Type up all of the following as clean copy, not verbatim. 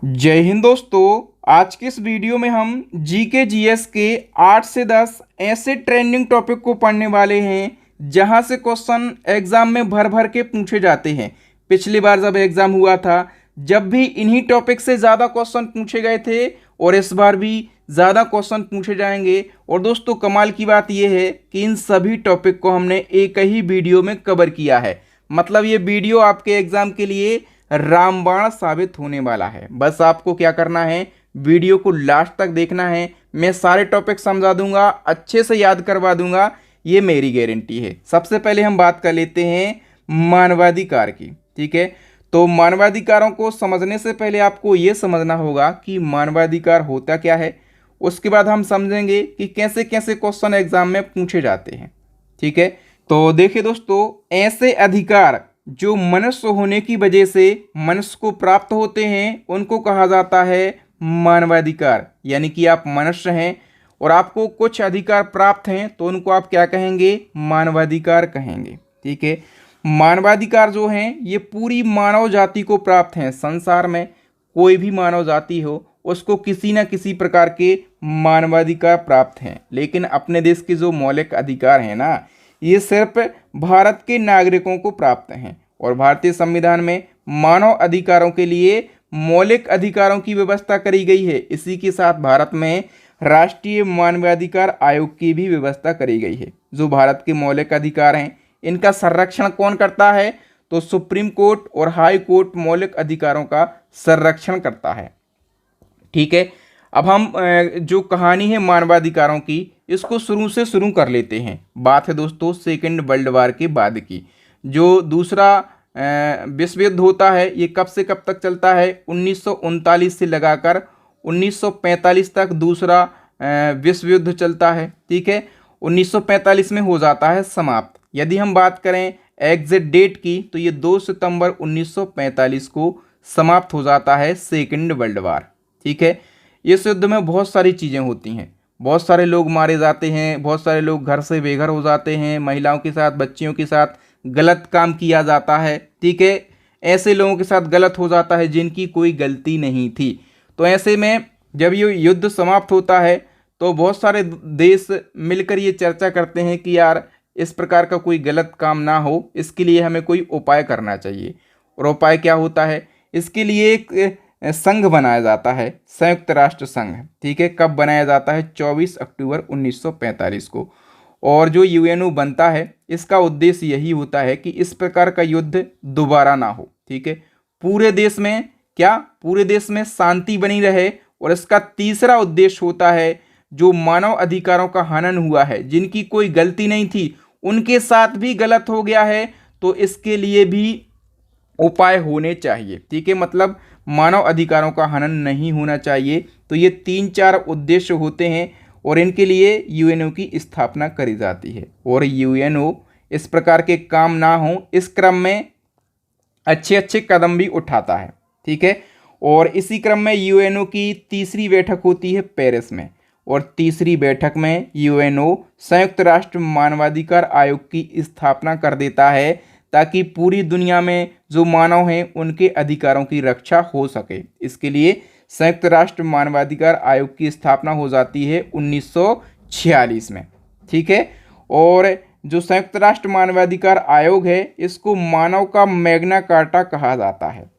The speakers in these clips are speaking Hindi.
जय हिंद दोस्तों। आज के इस वीडियो में हम जीके जीएस के 8 से 10 ऐसे ट्रेंडिंग टॉपिक को पढ़ने वाले हैं जहां से क्वेश्चन एग्जाम में भर भर के पूछे जाते हैं। पिछली बार जब एग्जाम हुआ था जब भी इन्हीं टॉपिक से ज़्यादा क्वेश्चन पूछे गए थे और इस बार भी ज़्यादा क्वेश्चन पूछे जाएंगे। और दोस्तों कमाल की बात यह है कि इन सभी टॉपिक को हमने एक ही वीडियो में कवर किया है। मतलब ये वीडियो आपके एग्जाम के लिए रामबाण साबित होने वाला है। बस आपको क्या करना है, वीडियो को लास्ट तक देखना है। मैं सारे टॉपिक समझा दूंगा, अच्छे से याद करवा दूंगा, ये मेरी गारंटी है। सबसे पहले हम बात कर लेते हैं मानवाधिकार की। ठीक है, तो मानवाधिकारों को समझने से पहले आपको ये समझना होगा कि मानवाधिकार होता क्या है। उसके बाद हम समझेंगे कि कैसे कैसे क्वेश्चन एग्जाम में पूछे जाते हैं। ठीक है, तो देखिए दोस्तों, ऐसे अधिकार जो मनुष्य होने की वजह से मनुष्य को प्राप्त होते हैं उनको कहा जाता है मानवाधिकार। यानी कि आप मनुष्य हैं और आपको कुछ अधिकार प्राप्त हैं तो उनको आप क्या कहेंगे, मानवाधिकार कहेंगे। ठीक है, मानवाधिकार जो हैं ये पूरी मानव जाति को प्राप्त हैं। संसार में कोई भी मानव जाति हो उसको किसी न किसी प्रकार के मानवाधिकार प्राप्त हैं। लेकिन अपने देश के जो मौलिक अधिकार हैं ना, ये सिर्फ भारत के नागरिकों को प्राप्त हैं। और भारतीय संविधान में मानव अधिकारों के लिए मौलिक अधिकारों की व्यवस्था करी गई है। इसी के साथ भारत में राष्ट्रीय मानवाधिकार आयोग की भी व्यवस्था करी गई है। जो भारत के मौलिक अधिकार हैं इनका संरक्षण कौन करता है, तो सुप्रीम कोर्ट और हाई कोर्ट मौलिक अधिकारों का संरक्षण करता है। ठीक है, अब हम जो कहानी है मानवाधिकारों की इसको शुरू से शुरू कर लेते हैं। बात है दोस्तों सेकेंड वर्ल्ड वार के बाद की। जो दूसरा विश्व युद्ध होता है ये कब से कब तक चलता है, 1939 से लगाकर 1945 तक दूसरा विश्व युद्ध चलता है। ठीक है, 1945 में हो जाता है समाप्त। यदि हम बात करें एग्जैक्ट डेट की तो ये 2 सितंबर 1945 को समाप्त हो जाता है सेकेंड वर्ल्ड वार। ठीक है, इस युद्ध में बहुत सारी चीज़ें होती हैं, बहुत सारे लोग मारे जाते हैं, बहुत सारे लोग घर से बेघर हो जाते हैं, महिलाओं के साथ बच्चियों के साथ गलत काम किया जाता है। ठीक है, ऐसे लोगों के साथ गलत हो जाता है जिनकी कोई गलती नहीं थी। तो ऐसे में जब ये युद्ध समाप्त होता है तो बहुत सारे देश मिलकर ये चर्चा करते हैं कि यार इस प्रकार का कोई गलत काम ना हो, इसके लिए हमें कोई उपाय करना चाहिए। और उपाय क्या होता है, इसके लिए एक संघ बनाया जाता है, संयुक्त राष्ट्र संघ। ठीक है, कब बनाया जाता है, 24 अक्टूबर 1945 को। और जो यूएनओ बनता है इसका उद्देश्य यही होता है कि इस प्रकार का युद्ध दोबारा ना हो। ठीक है, पूरे देश में पूरे देश में शांति बनी रहे। और इसका तीसरा उद्देश्य होता है जो मानव अधिकारों का हनन हुआ है, जिनकी कोई गलती नहीं थी, उनके साथ भी गलत हो गया है तो इसके लिए भी उपाय होने चाहिए। ठीक है, मतलब मानव अधिकारों का हनन नहीं होना चाहिए। तो ये 3-4 उद्देश्य होते हैं और इनके लिए यूएनओ की स्थापना करी जाती है। और यूएनओ इस प्रकार के काम ना हो इस क्रम में अच्छे अच्छे कदम भी उठाता है। ठीक है, और इसी क्रम में यूएनओ की तीसरी बैठक होती है पेरिस में। और तीसरी बैठक में यूएनओ संयुक्त राष्ट्र मानवाधिकार आयोग की स्थापना कर देता है ताकि पूरी दुनिया में जो मानव हैं उनके अधिकारों की रक्षा हो सके। इसके लिए संयुक्त राष्ट्र मानवाधिकार आयोग की स्थापना हो जाती है 1946 में। ठीक है, और जो संयुक्त राष्ट्र मानवाधिकार आयोग है इसको मानव का मैग्ना कार्टा कहा जाता है।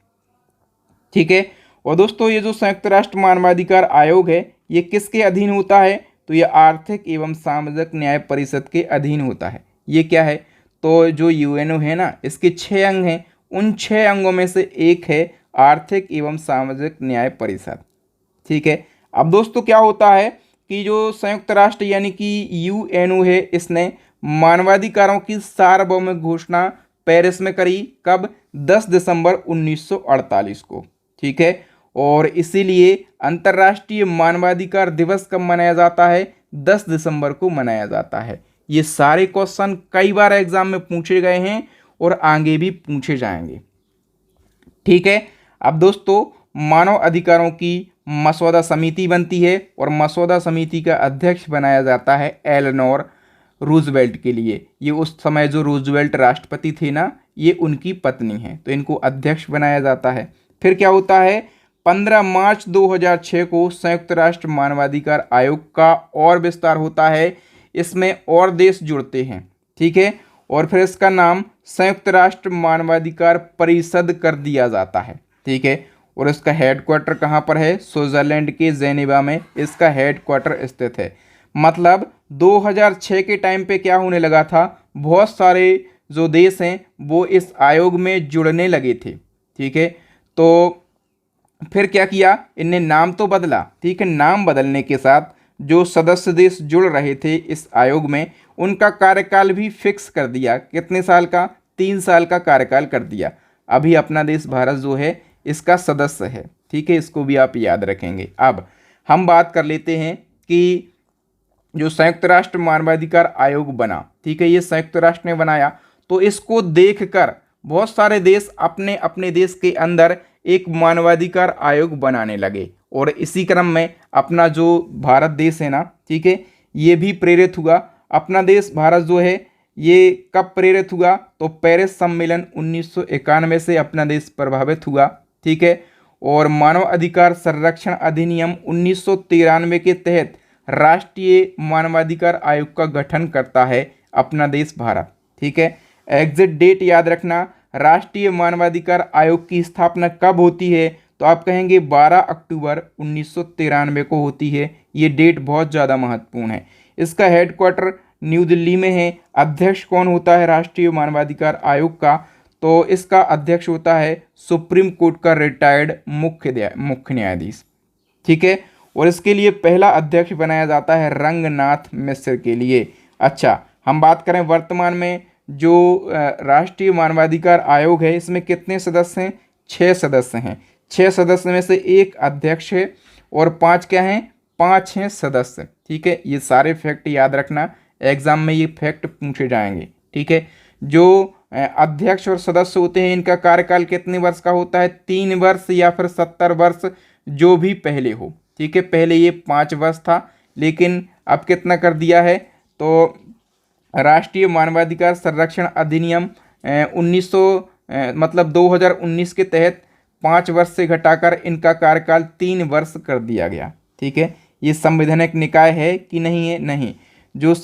ठीक है, और दोस्तों ये जो संयुक्त राष्ट्र मानवाधिकार आयोग है ये किसके अधीन होता है, तो ये आर्थिक एवं सामाजिक न्याय परिषद के अधीन होता है। ये क्या है, तो जो यूएनओ है ना इसके 6 अंग हैं, उन 6 अंगों में से एक है आर्थिक एवं सामाजिक न्याय परिषद। ठीक है, अब दोस्तों क्या होता है कि जो संयुक्त राष्ट्र यानी कि यूएनओ है इसने मानवाधिकारों की सार्वभौमिक घोषणा पेरिस में करी। कब, 10 दिसंबर 1948 को। ठीक है, और इसीलिए अंतर्राष्ट्रीय मानवाधिकार दिवस कब मनाया जाता है, 10 दिसंबर को मनाया जाता है। ये सारे क्वेश्चन कई बार एग्जाम में पूछे गए हैं और आगे भी पूछे जाएंगे। ठीक है, अब दोस्तों मानव अधिकारों की मसौदा समिति बनती है और मसौदा समिति का अध्यक्ष बनाया जाता है एलेनोर रूजवेल्ट के लिए। ये उस समय जो रूजवेल्ट राष्ट्रपति थे ना, ये उनकी पत्नी है, तो इनको अध्यक्ष बनाया जाता है। फिर क्या होता है, 15 मार्च 2006 को संयुक्त राष्ट्र मानवाधिकार आयोग का और विस्तार होता है, इसमें और देश जुड़ते हैं, ठीक है। और फिर इसका नाम संयुक्त राष्ट्र मानवाधिकार परिषद कर दिया जाता है, ठीक है। और इसका हेडक्वार्टर कहाँ पर है? स्विट्जरलैंड के जेनेवा में इसका हेडक्वार्टर स्थित है। मतलब 2006 के टाइम पे क्या होने लगा था, बहुत सारे जो देश हैं वो इस आयोग में जुड़ने लगे थे, ठीक है। तो फिर क्या किया, इनने नाम तो बदला, ठीक है। नाम बदलने के साथ जो सदस्य देश जुड़ रहे थे इस आयोग में, उनका कार्यकाल भी फिक्स कर दिया। कितने साल का? 3 साल का कार्यकाल कर दिया। अभी अपना देश भारत जो है इसका सदस्य है, ठीक है। इसको भी आप याद रखेंगे। अब हम बात कर लेते हैं कि जो संयुक्त राष्ट्र मानवाधिकार आयोग बना, ठीक है, ये संयुक्त राष्ट्र ने बनाया, तो इसको देखकर बहुत सारे देश अपने अपने देश के अंदर एक मानवाधिकार आयोग बनाने लगे। और इसी क्रम में अपना जो भारत देश है ना, ठीक है, ये भी प्रेरित हुआ। अपना देश भारत जो है ये कब प्रेरित हुआ? तो पेरिस सम्मेलन 1991 से अपना देश प्रभावित हुआ, ठीक है। और मानव अधिकार संरक्षण अधिनियम 1993 के तहत राष्ट्रीय मानवाधिकार आयोग का गठन करता है अपना देश भारत, ठीक है। एग्जिट डेट याद रखना, राष्ट्रीय मानवाधिकार आयोग की स्थापना कब होती है? तो आप कहेंगे 12 अक्टूबर 1993 को होती है। ये डेट बहुत ज़्यादा महत्वपूर्ण है। इसका हेडक्वार्टर न्यू दिल्ली में है। अध्यक्ष कौन होता है राष्ट्रीय मानवाधिकार आयोग का? तो इसका अध्यक्ष होता है सुप्रीम कोर्ट का रिटायर्ड मुख्य न्यायाधीश, ठीक है। और इसके लिए पहला अध्यक्ष बनाया जाता है रंगनाथ मिश्र के लिए। अच्छा, हम बात करें वर्तमान में जो राष्ट्रीय मानवाधिकार आयोग है, इसमें कितने सदस्य हैं? 6 सदस्य हैं। 6 सदस्य में से एक अध्यक्ष है और 5 क्या हैं? 5 हैं सदस्य, ठीक है। ये सारे फैक्ट याद रखना, एग्जाम में ये फैक्ट पूछे जाएंगे, ठीक है। जो अध्यक्ष और सदस्य होते हैं इनका कार्यकाल कितने वर्ष का होता है? 3 वर्ष या फिर 70 वर्ष, जो भी पहले हो, ठीक है। पहले ये 5 वर्ष था, लेकिन अब कितना कर दिया है? तो राष्ट्रीय मानवाधिकार संरक्षण अधिनियम 2019 के तहत 5 वर्ष से घटाकर इनका कार्यकाल 3 वर्ष कर दिया गया, ठीक है। ये संवैधानिक निकाय है कि नहीं है? नहीं। जो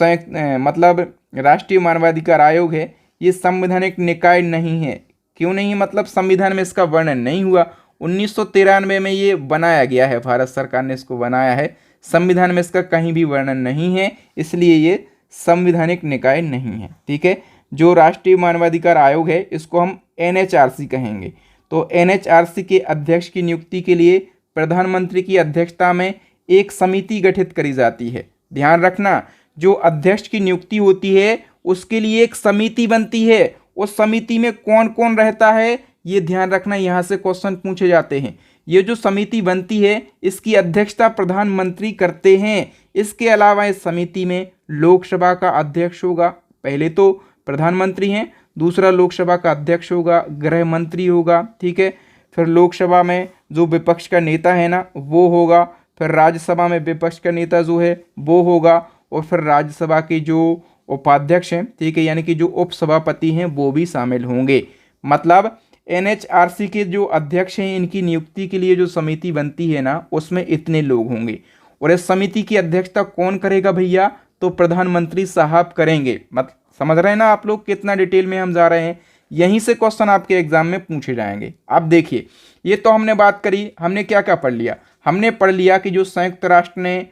मतलब राष्ट्रीय मानवाधिकार आयोग है ये संवैधानिक निकाय नहीं है। क्यों नहीं? मतलब संविधान में इसका वर्णन नहीं हुआ। 1993 में ये बनाया गया है, भारत सरकार ने इसको बनाया है। संविधान में इसका कहीं भी वर्णन नहीं है, इसलिए ये संवैधानिक निकाय नहीं है, ठीक है। जो राष्ट्रीय मानवाधिकार आयोग है इसको हम NHRC कहेंगे। तो NHRC के अध्यक्ष की नियुक्ति के लिए प्रधानमंत्री की अध्यक्षता में एक समिति गठित करी जाती है। ध्यान रखना, जो अध्यक्ष की नियुक्ति होती है उसके लिए एक समिति बनती है। उस समिति में कौन कौन रहता है ये ध्यान रखना, यहाँ से क्वेश्चन पूछे जाते हैं। ये जो समिति बनती है इसकी अध्यक्षता प्रधानमंत्री करते हैं। इसके अलावा इस समिति में लोकसभा का अध्यक्ष होगा, पहले तो प्रधानमंत्री हैं, दूसरा लोकसभा का अध्यक्ष होगा, गृह मंत्री होगा, ठीक है। फिर लोकसभा में जो विपक्ष का नेता है ना वो होगा, फिर राज्यसभा में विपक्ष का नेता जो है वो होगा, और फिर राज्यसभा के जो उपाध्यक्ष हैं, ठीक है, यानी कि जो उपसभापति हैं वो भी शामिल होंगे। मतलब NHRC के जो अध्यक्ष हैं इनकी नियुक्ति के लिए जो समिति बनती है ना उसमें इतने लोग होंगे। और इस समिति की अध्यक्षता कौन करेगा भैया? तो प्रधानमंत्री साहब करेंगे। मतलब समझ रहे हैं ना आप लोग कितना डिटेल में हम जा रहे हैं? यहीं से क्वेश्चन आपके एग्जाम में पूछे जाएंगे। अब देखिए, ये तो हमने बात करी, हमने क्या क्या पढ़ लिया? हमने पढ़ लिया कि जो संयुक्त राष्ट्र ने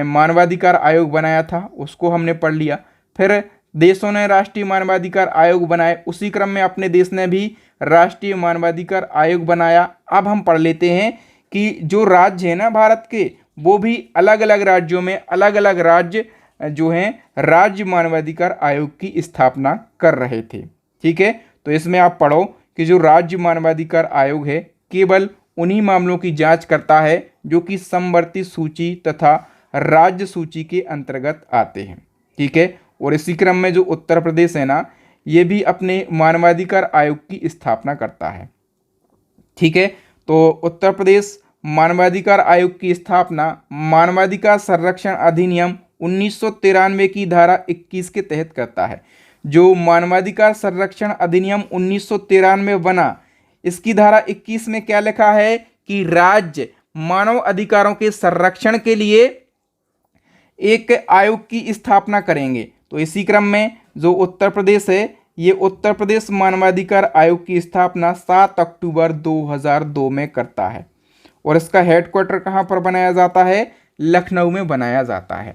मानवाधिकार आयोग बनाया था उसको हमने पढ़ लिया। फिर देशों ने राष्ट्रीय मानवाधिकार आयोग बनाए, उसी क्रम में अपने देश ने भी राष्ट्रीय मानवाधिकार आयोग बनाया। अब हम पढ़ लेते हैं कि जो राज्य है ना भारत के, वो भी अलग अलग राज्यों में अलग अलग राज्य जो हैं राज्य मानवाधिकार आयोग की स्थापना कर रहे थे, ठीक है। तो इसमें आप पढ़ो कि जो राज्य मानवाधिकार आयोग है केवल उन्हीं मामलों की जांच करता है जो कि समवर्ती सूची तथा राज्य सूची के अंतर्गत आते हैं, ठीक है। और इसी क्रम में जो उत्तर प्रदेश है ना ये भी अपने मानवाधिकार आयोग की स्थापना करता है, ठीक है। तो उत्तर प्रदेश मानवाधिकार आयोग की स्थापना मानवाधिकार संरक्षण अधिनियम 1993 की धारा 21 के तहत करता है। जो मानवाधिकार संरक्षण अधिनियम 1993 बना, इसकी धारा 21 में क्या लिखा है कि राज्य मानव अधिकारों के संरक्षण के लिए एक आयोग की स्थापना करेंगे। तो इसी क्रम में जो उत्तर प्रदेश है, ये उत्तर प्रदेश मानवाधिकार आयोग की स्थापना 7 अक्टूबर 2002 में करता है और इसका हेडक्वार्टर कहाँ पर बनाया जाता है? लखनऊ में बनाया जाता है।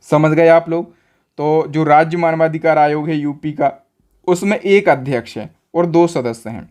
समझ गए आप लोग? तो जो राज्य मानवाधिकार आयोग है यूपी का, उसमें एक अध्यक्ष है और 2 सदस्य हैं।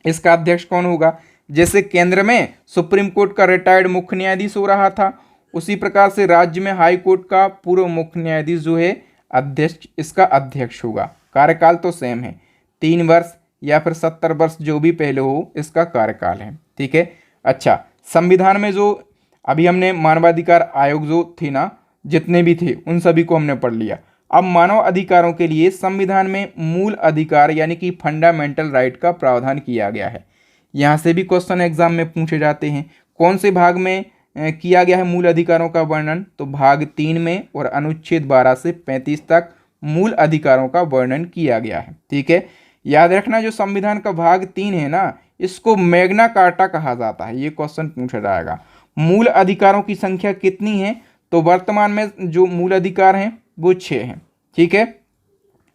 इसका अध्यक्ष कौन होगा? जैसे केंद्र में सुप्रीम कोर्ट का रिटायर्ड मुख्य न्यायाधीश हो रहा था, उसी प्रकार से राज्य में हाई कोर्ट का पूर्व मुख्य न्यायाधीश जो है अध्यक्ष, इसका अध्यक्ष होगा। कार्यकाल तो सेम है, 3 वर्ष या फिर 70 वर्ष जो भी पहले हो, इसका कार्यकाल है। ठीक है। अच्छा, संविधान में जो अभी हमने मानवाधिकार आयोग जो थे ना, जितने भी थे उन सभी को हमने पढ़ लिया। अब मानव अधिकारों के लिए संविधान में मूल अधिकार यानी कि फंडामेंटल राइट का प्रावधान किया गया है। यहाँ से भी क्वेश्चन एग्जाम में पूछे जाते हैं। कौन से भाग में किया गया है मूल अधिकारों का वर्णन? तो भाग 3 में और अनुच्छेद 12 से 35 तक मूल अधिकारों का वर्णन किया गया है। ठीक है। याद रखना, जो संविधान का भाग 3 है ना, इसको मैग्ना कार्टा कहा जाता है। ये क्वेश्चन पूछा जाएगा। मूल अधिकारों की संख्या कितनी है? तो वर्तमान में जो मूल अधिकार हैं वो 6 हैं। ठीक है।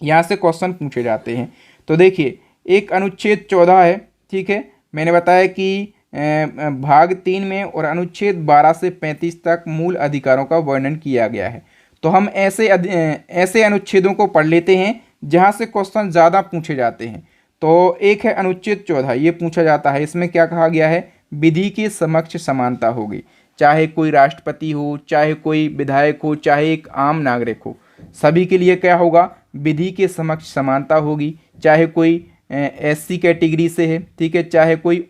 यहाँ से क्वेश्चन पूछे जाते हैं। तो देखिए, एक अनुच्छेद 14 है। ठीक है। मैंने बताया कि भाग 3 में और अनुच्छेद 12 से 35 तक मूल अधिकारों का वर्णन किया गया है। तो हम ऐसे अनुच्छेदों को पढ़ लेते हैं जहाँ से क्वेश्चन ज़्यादा पूछे जाते हैं। तो एक है अनुच्छेद 14, ये पूछा जाता है। इसमें क्या कहा गया है? विधि के समक्ष समानता होगी। चाहे कोई राष्ट्रपति हो, चाहे कोई विधायक हो, चाहे एक आम नागरिक हो, सभी के लिए क्या होगा? विधि के समक्ष समानता होगी। चाहे कोई SC कैटेगरी से है, ठीक है, चाहे कोई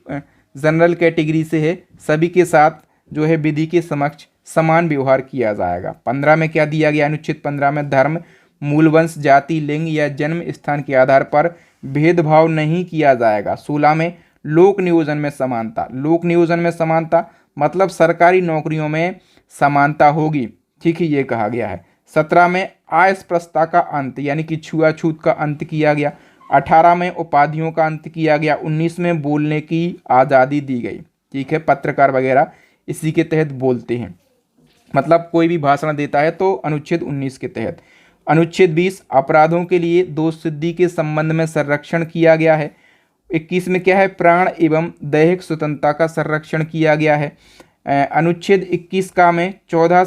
जनरल कैटेगरी से है, सभी के साथ जो है विधि के समक्ष समान व्यवहार किया जाएगा। 15 में क्या दिया गया? अनुच्छेद 15 में धर्म, मूल वंश, जाति, लिंग या जन्म स्थान के आधार पर भेदभाव नहीं किया जाएगा। 16 में लोक नियोजन में समानता। लोक नियोजन में समानता मतलब सरकारी नौकरियों में समानता होगी। ठीक है, ये कहा गया है। 17 में अस्पृश्यता का अंत यानी कि छुआछूत का अंत किया गया। 18 में उपाधियों का अंत किया गया। 19 में बोलने की आज़ादी दी गई। ठीक है, पत्रकार वगैरह इसी के तहत बोलते हैं, मतलब कोई भी भाषण देता है तो अनुच्छेद 19 के तहत। अनुच्छेद 20 अपराधों के लिए दोष सिद्धि के संबंध में संरक्षण किया गया है। 21 में क्या है? प्राण एवं दैहिक स्वतंत्रता का संरक्षण किया गया है। अनुच्छेद 21 का में 6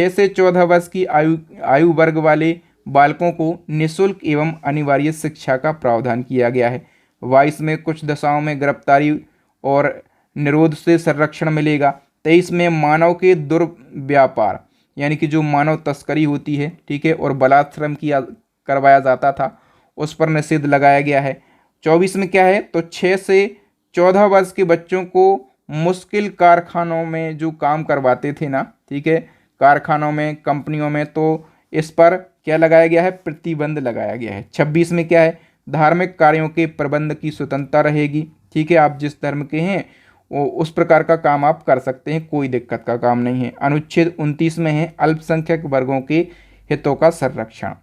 से 14 वर्ष की आयु वर्ग वाले बालकों को निःशुल्क एवं अनिवार्य शिक्षा का प्रावधान किया गया है। 22 में कुछ दशाओं में गिरफ्तारी और निरोध से संरक्षण मिलेगा। 23 में मानव के दुर्व्यापार यानी कि जो मानव तस्करी होती है, ठीक है, और बलात्श्रम किया करवाया जाता था, उस पर निषेध लगाया गया है। 24 में क्या है? तो 6 से 14 वर्ष के बच्चों को मुश्किल कारखानों में जो काम करवाते थे ना, ठीक है, कारखानों में, कंपनियों में, तो इस पर क्या लगाया गया है? प्रतिबंध लगाया गया है। 26 में क्या है? धार्मिक कार्यों के प्रबंध की स्वतंत्रता रहेगी। ठीक है, आप जिस धर्म के हैं वो उस प्रकार का काम आप कर सकते हैं, कोई दिक्कत का काम नहीं है। अनुच्छेद 29 में है अल्पसंख्यक वर्गों के हितों का संरक्षण।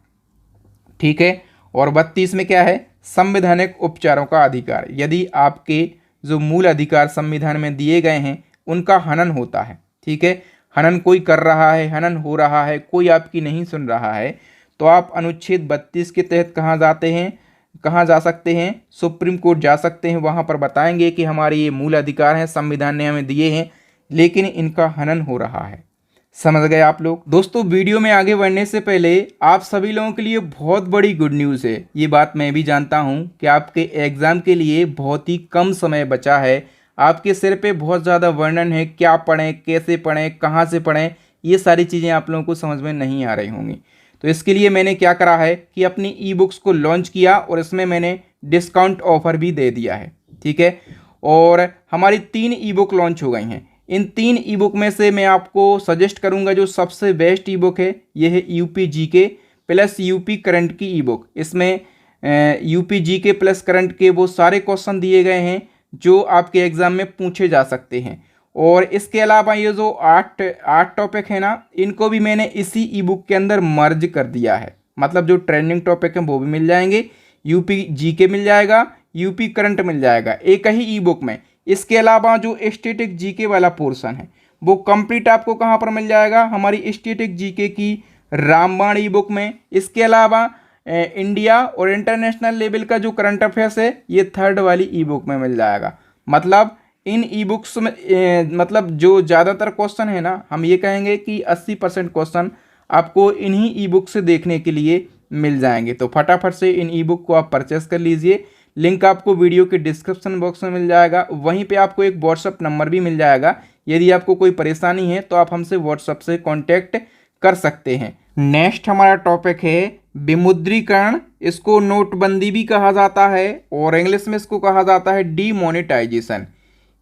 ठीक है, और 32 में क्या है? संवैधानिक उपचारों का अधिकार। यदि आपके जो मूल अधिकार संविधान में दिए गए हैं उनका हनन होता है, ठीक है, हनन कोई कर रहा है, हनन हो रहा है, कोई आपकी नहीं सुन रहा है, तो आप अनुच्छेद 32 के तहत कहाँ जाते हैं, कहाँ जा सकते हैं? सुप्रीम कोर्ट जा सकते हैं। वहाँ पर बताएंगे कि हमारे ये मूल अधिकार हैं, संविधान ने हमें दिए हैं, लेकिन इनका हनन हो रहा है। समझ गए आप लोग? दोस्तों, वीडियो में आगे बढ़ने से पहले आप सभी लोगों के लिए बहुत बड़ी गुड न्यूज़ है। ये बात मैं भी जानता हूँ कि आपके एग्ज़ाम के लिए बहुत ही कम समय बचा है। आपके सिर पे बहुत ज़्यादा वर्णन है, क्या पढ़ें, कैसे पढ़ें, कहाँ से पढ़ें, ये सारी चीज़ें आप लोगों को समझ में नहीं आ रही होंगी। तो इसके लिए मैंने क्या करा है कि अपनी ई बुक्स को लॉन्च किया और इसमें मैंने डिस्काउंट ऑफर भी दे दिया है। ठीक है, और हमारी 3 ई बुक लॉन्च हो गई हैं। इन 3 ई बुक में से मैं आपको सजेस्ट करूंगा जो सबसे बेस्ट ई बुक है, ये है UP GK plus UP current की ई बुक। इसमें यूपी जीके प्लस करंट के वो सारे क्वेश्चन दिए गए हैं जो आपके एग्ज़ाम में पूछे जा सकते हैं। और इसके अलावा ये जो 8 टॉपिक है ना, इनको भी मैंने इसी ई बुक के अंदर मर्ज कर दिया है। मतलब जो ट्रेंडिंग टॉपिक हैं वो भी मिल जाएंगे, यूपी जीके मिल जाएगा, यूपी करंट मिल जाएगा एक ही ई बुक में। इसके अलावा जो स्टैटिक जीके वाला पोर्शन है वो कंप्लीट आपको कहाँ पर मिल जाएगा, हमारी स्टैटिक जीके की रामबाण ई बुक में। इसके अलावा इंडिया और इंटरनेशनल लेवल का जो करंट अफेयर्स है ये थर्ड वाली ई बुक में मिल जाएगा। मतलब इन ई बुक्स में मतलब जो ज़्यादातर क्वेश्चन है ना, हम ये कहेंगे कि 80% क्वेश्चन आपको इन्हीं ई बुक से देखने के लिए मिल जाएंगे। तो फटाफट से इन ई बुक को आप परचेस कर लीजिए। लिंक आपको वीडियो के डिस्क्रिप्शन बॉक्स में मिल जाएगा। वहीं पे आपको एक व्हाट्सअप नंबर भी मिल जाएगा। यदि आपको कोई परेशानी है तो आप हमसे व्हाट्सअप से कांटेक्ट कर सकते हैं। नेक्स्ट हमारा टॉपिक है विमुद्रीकरण। इसको नोटबंदी भी कहा जाता है और इंग्लिश में इसको कहा जाता है डीमोनेटाइजेशन।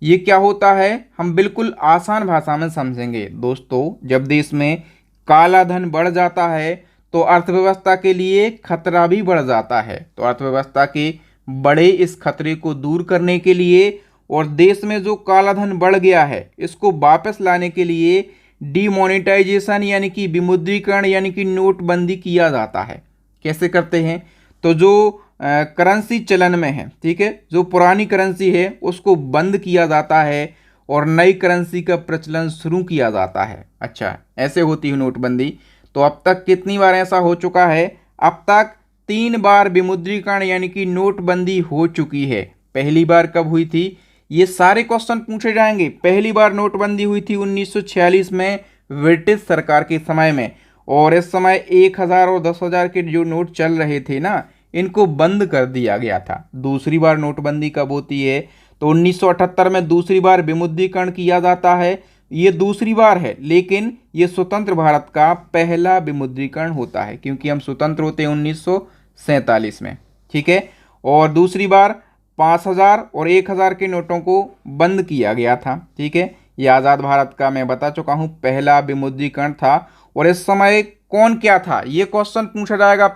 ये क्या होता है, हम बिल्कुल आसान भाषा में समझेंगे। दोस्तों, जब देश में काला धन बढ़ जाता है तो अर्थव्यवस्था के लिए खतरा भी बढ़ जाता है। तो अर्थव्यवस्था के बड़े इस खतरे को दूर करने के लिए और देश में जो काला धन बढ़ गया है इसको वापस लाने के लिए डीमोनेटाइजेशन यानी कि विमुद्रीकरण यानी कि नोटबंदी किया जाता है। कैसे करते हैं, तो जो करेंसी चलन में है, ठीक है, जो पुरानी करेंसी है उसको बंद किया जाता है और नई करेंसी का प्रचलन शुरू किया जाता है। अच्छा, ऐसे होती है नोटबंदी। तो अब तक कितनी बार ऐसा हो चुका है, अब तक 3 बार विमुद्रीकरण यानी कि नोटबंदी हो चुकी है। पहली बार कब हुई थी, ये सारे क्वेश्चन पूछे जाएंगे। पहली बार नोटबंदी हुई थी 1946 में ब्रिटिश सरकार के समय में, और इस समय 1000 और 10,000 के जो नोट चल रहे थे ना, इनको बंद कर दिया गया था। दूसरी बार नोटबंदी कब होती है, तो 1978 में दूसरी बार विमुद्रीकरण किया जाता है। ये दूसरी बार है, लेकिन ये स्वतंत्र भारत का पहला विमुद्रीकरण होता है, क्योंकि हम स्वतंत्र होते हैं 1947 में, ठीक है। और दूसरी बार 5000 और 1000 के नोटों को बंद किया गया था, ठीक है। ये आज़ाद भारत का, मैं बता चुका हूँ, पहला विमुद्रीकरण था। और इस समय कौन क्या था, ये क्वेश्चन पूछा जाएगा।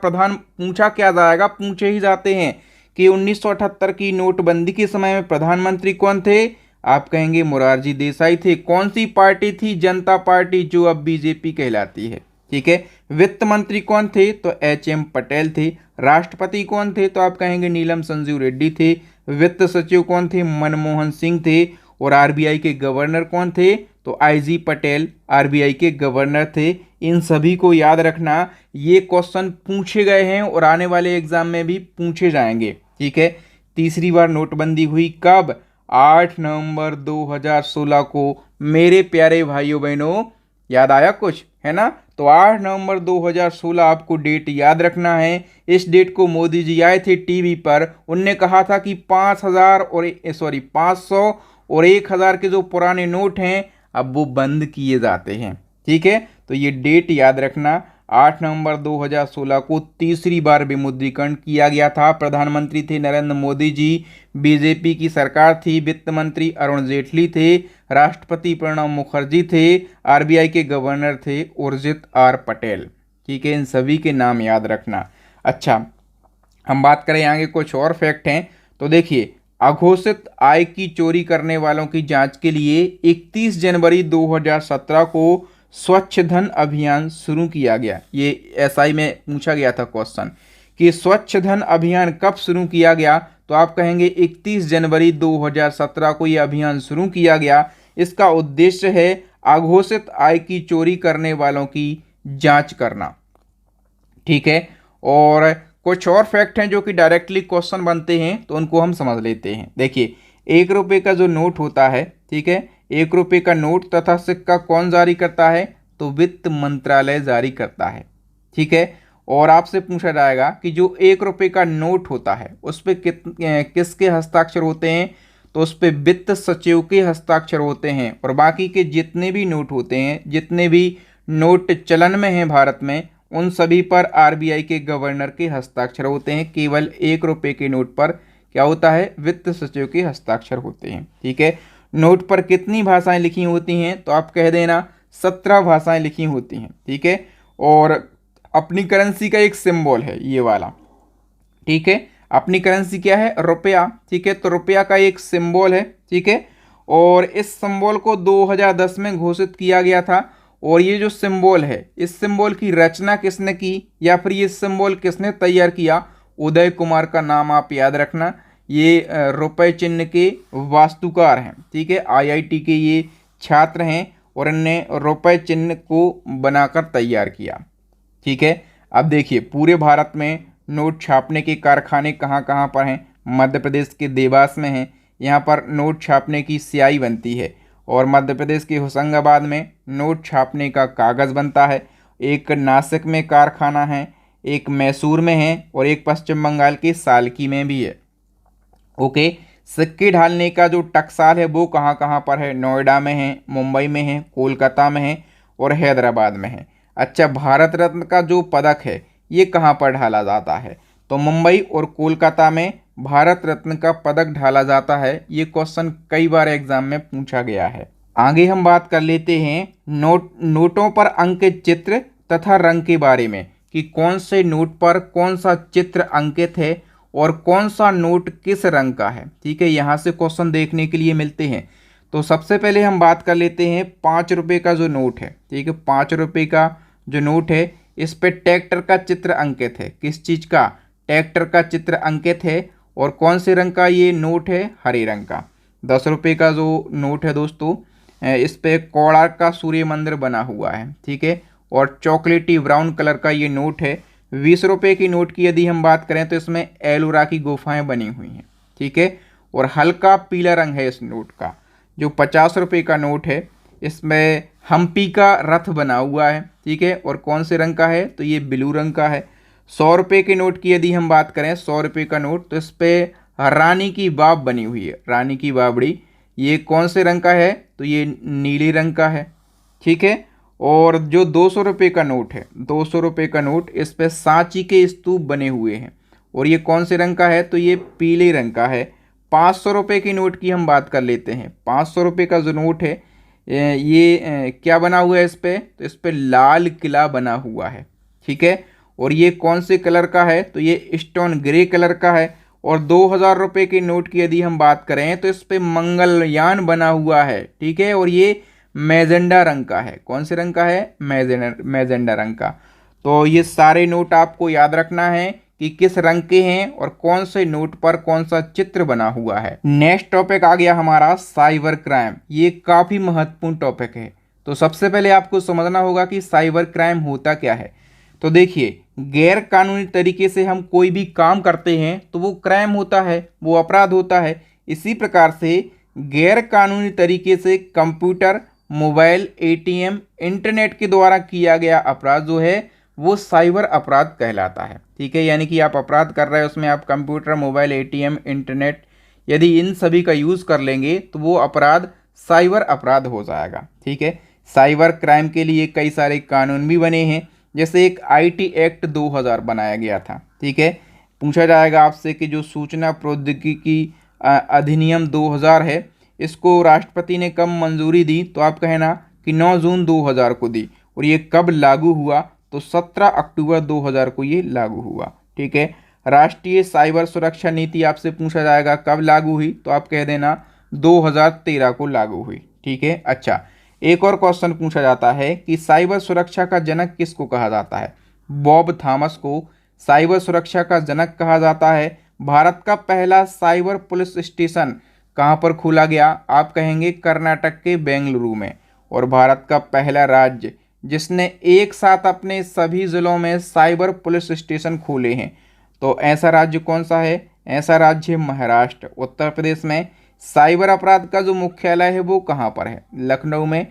पूछे ही जाते हैं कि 1978 की नोटबंदी के समय में प्रधानमंत्री कौन थे, आप कहेंगे मोरारजी देसाई थे। कौन सी पार्टी थी, जनता पार्टी, जो अब बीजेपी कहलाती है, ठीक है। वित्त मंत्री कौन थे, तो HM पटेल थे। राष्ट्रपति कौन थे, तो आप कहेंगे नीलम संजीव रेड्डी थे। वित्त सचिव कौन थे, मनमोहन सिंह थे। और RBI के गवर्नर कौन थे, तो IG पटेल RBI के गवर्नर थे। इन सभी को याद रखना, ये क्वेश्चन पूछे गए हैं और आने वाले एग्जाम में भी पूछे जाएंगे, ठीक है। तीसरी बार नोटबंदी हुई कब, 8 नवंबर 2016 को। मेरे प्यारे भाइयों बहनों, याद आया कुछ, है ना। तो 8 नवंबर 2016 आपको डेट याद रखना है। इस डेट को मोदी जी आए थे टीवी पर, उनने कहा था कि 500 और 1000 के जो पुराने नोट हैं अब वो बंद किए जाते हैं, ठीक है। तो ये डेट याद रखना, 8 नवंबर 2016 को तीसरी बार विमुद्रीकरण किया गया था। प्रधानमंत्री थे नरेंद्र मोदी जी, बीजेपी की सरकार थी, वित्त मंत्री अरुण जेटली थे, राष्ट्रपति प्रणब मुखर्जी थे, RBI के गवर्नर थे उर्जित R पटेल, ठीक है। इन सभी के नाम याद रखना। अच्छा, हम बात करें आगे कुछ और फैक्ट हैं। तो देखिए, अघोषित आय की चोरी करने वालों की जांच के लिए 31 जनवरी 2017 को स्वच्छ धन अभियान शुरू किया गया। ये SI में पूछा गया था क्वेश्चन कि स्वच्छ धन अभियान कब शुरू किया गया, तो आप कहेंगे 31 जनवरी 2017 को ये अभियान शुरू किया गया। इसका उद्देश्य है अघोषित आय की चोरी करने वालों की जांच करना, ठीक है। और कुछ और फैक्ट हैं जो कि डायरेक्टली क्वेश्चन बनते हैं, तो उनको हम समझ लेते हैं। देखिए, 1 रुपये का जो नोट होता है, ठीक है, 1 रुपये का नोट तथा सिक्का कौन जारी करता है, तो वित्त मंत्रालय जारी करता है, ठीक है। और आपसे पूछा जाएगा कि जो 1 रुपये का नोट होता है उस पर किसके हस्ताक्षर होते हैं, तो उस पर वित्त सचिव के हस्ताक्षर होते हैं। और बाकी के जितने भी नोट होते हैं, जितने भी नोट चलन में हैं भारत में, उन सभी पर RBI के गवर्नर के हस्ताक्षर होते हैं। केवल 1 रुपये के नोट पर क्या होता है, वित्त सचिव के हस्ताक्षर होते हैं, ठीक है। नोट पर कितनी भाषाएं लिखी होती हैं, तो आप कह देना 17 भाषाएं लिखी होती हैं, ठीक है। और अपनी करेंसी का एक सिंबल है ये वाला, ठीक है। अपनी करेंसी क्या है, रुपया, ठीक है। तो रुपया का एक सिंबल है, ठीक है। और इस सिंबल को 2010 में घोषित किया गया था। और ये जो सिंबल है, इस सिंबल की रचना किसने की या फिर ये सिंबल किसने तैयार किया, उदय कुमार का नाम आप याद रखना। ये रुपए चिन्ह के वास्तुकार हैं। ठीक है, आईआईटी के ये छात्र हैं और इनने रुपए चिन्ह को बनाकर तैयार किया। ठीक है, अब देखिए पूरे भारत में नोट छापने के कारखाने कहाँ कहाँ पर हैं। मध्य प्रदेश के देवास में हैं, यहाँ पर नोट छापने की स्याही बनती है। और मध्य प्रदेश के होशंगाबाद में नोट छापने का कागज़ बनता है। एक नासिक में कारखाना है, एक मैसूर में है और एक पश्चिम बंगाल के सालकी में भी है। ओके, सिक्के ढालने का जो टकसाल है वो कहाँ कहाँ पर है? नोएडा में है, मुंबई में है, कोलकाता में है और हैदराबाद में है। अच्छा, भारत रत्न का जो पदक है ये कहाँ पर ढाला जाता है? तो मुंबई और कोलकाता में भारत रत्न का पदक ढाला जाता है। ये क्वेश्चन कई बार एग्जाम में पूछा गया है। आगे हम बात कर लेते हैं नोटों पर अंकित चित्र तथा रंग के बारे में, कि कौन से नोट पर कौन सा चित्र अंकित है और कौन सा नोट किस रंग का है। ठीक है, यहाँ से क्वेश्चन देखने के लिए मिलते हैं। तो सबसे पहले हम बात कर लेते हैं 5 रुपये का जो नोट है। ठीक है, 5 रुपये का जो नोट है इस पे ट्रैक्टर का चित्र अंकित है। किस चीज़ का? ट्रैक्टर का चित्र अंकित है। और कौन से रंग का ये नोट है? हरे रंग का। 10 रुपये का जो नोट है दोस्तों, इस पे कोणार्क का सूर्य मंदिर बना हुआ है। ठीक है, और चॉकलेटी ब्राउन कलर का ये नोट है। 20 रुपये की नोट की यदि हम बात करें तो इसमें एलोरा की गुफाएं बनी हुई हैं। ठीक है, और हल्का पीला रंग है इस नोट का। जो 50 रुपये का नोट है इसमें हम्पी का रथ बना हुआ है। ठीक है, और कौन से रंग का है? तो ये ब्लू रंग का है। 100 रुपये के नोट की यदि हम बात करें, 100 रुपये का नोट, तो इस पर रानी की बाब बनी हुई है, रानी की बावड़ी। ये कौन से रंग का है? तो ये नीले रंग का है। ठीक है, और जो 200 रुपये का नोट है, 200 रुपये का नोट, इस पर सांची के स्तूप बने हुए हैं और ये कौन से रंग का है? तो ये पीले रंग का है। 500 रुपये की नोट की हम बात कर लेते हैं। 500 रुपये का जो नोट है ये क्या बना हुआ है इस पर? तो इस पर लाल किला बना हुआ है। ठीक है, और ये कौन से कलर का है? तो ये स्टोन ग्रे कलर का है। और 2000 रुपये के नोट की यदि हम बात करें तो इस पर मंगलयान बना हुआ है। ठीक है, और ये मैजेंडा रंग का है। कौन से रंग का है? मैजेंडा रंग का। तो ये सारे नोट आपको याद रखना है कि किस रंग के हैं और कौन से नोट पर कौन सा चित्र बना हुआ है। नेक्स्ट टॉपिक आ गया हमारा साइबर क्राइम। ये काफ़ी महत्वपूर्ण टॉपिक है। तो सबसे पहले आपको समझना होगा कि साइबर क्राइम होता क्या है। तो देखिए, गैर कानूनी तरीके से हम कोई भी काम करते हैं तो वो क्राइम होता है, वो अपराध होता है। इसी प्रकार से गैर कानूनी तरीके से कंप्यूटर, मोबाइल, एटीएम, इंटरनेट के द्वारा किया गया अपराध जो है वो साइबर अपराध कहलाता है। ठीक है, यानी कि आप अपराध कर रहे हैं, उसमें आप कंप्यूटर, मोबाइल, एटीएम, इंटरनेट, यदि इन सभी का यूज़ कर लेंगे तो वो अपराध साइबर अपराध हो जाएगा। ठीक है, साइबर क्राइम के लिए कई सारे कानून भी बने हैं। जैसे एक आईटी एक्ट 2000 बनाया गया था। ठीक है, पूछा जाएगा आपसे कि जो सूचना प्रौद्योगिकी अधिनियम 2000 है, इसको राष्ट्रपति ने कब मंजूरी दी? तो आप कहना कि 9 जून 2000 को दी। और ये कब लागू हुआ? तो 17 अक्टूबर 2000 को ये लागू हुआ। ठीक है, राष्ट्रीय साइबर सुरक्षा नीति आपसे पूछा जाएगा कब लागू हुई? तो आप कह देना 2013 को लागू हुई। ठीक है, अच्छा, एक और क्वेश्चन पूछा जाता है कि साइबर सुरक्षा का जनक किसको कहा जाता है? बॉब थॉमस को साइबर सुरक्षा का जनक कहा जाता है। भारत का पहला साइबर पुलिस स्टेशन कहाँ पर खोला गया? आप कहेंगे कर्नाटक के बेंगलुरु में। और भारत का पहला राज्य जिसने एक साथ अपने सभी ज़िलों में साइबर पुलिस स्टेशन खोले हैं, तो ऐसा राज्य कौन सा है? ऐसा राज्य है महाराष्ट्र। उत्तर प्रदेश में साइबर अपराध का जो मुख्यालय है वो कहाँ पर है? लखनऊ में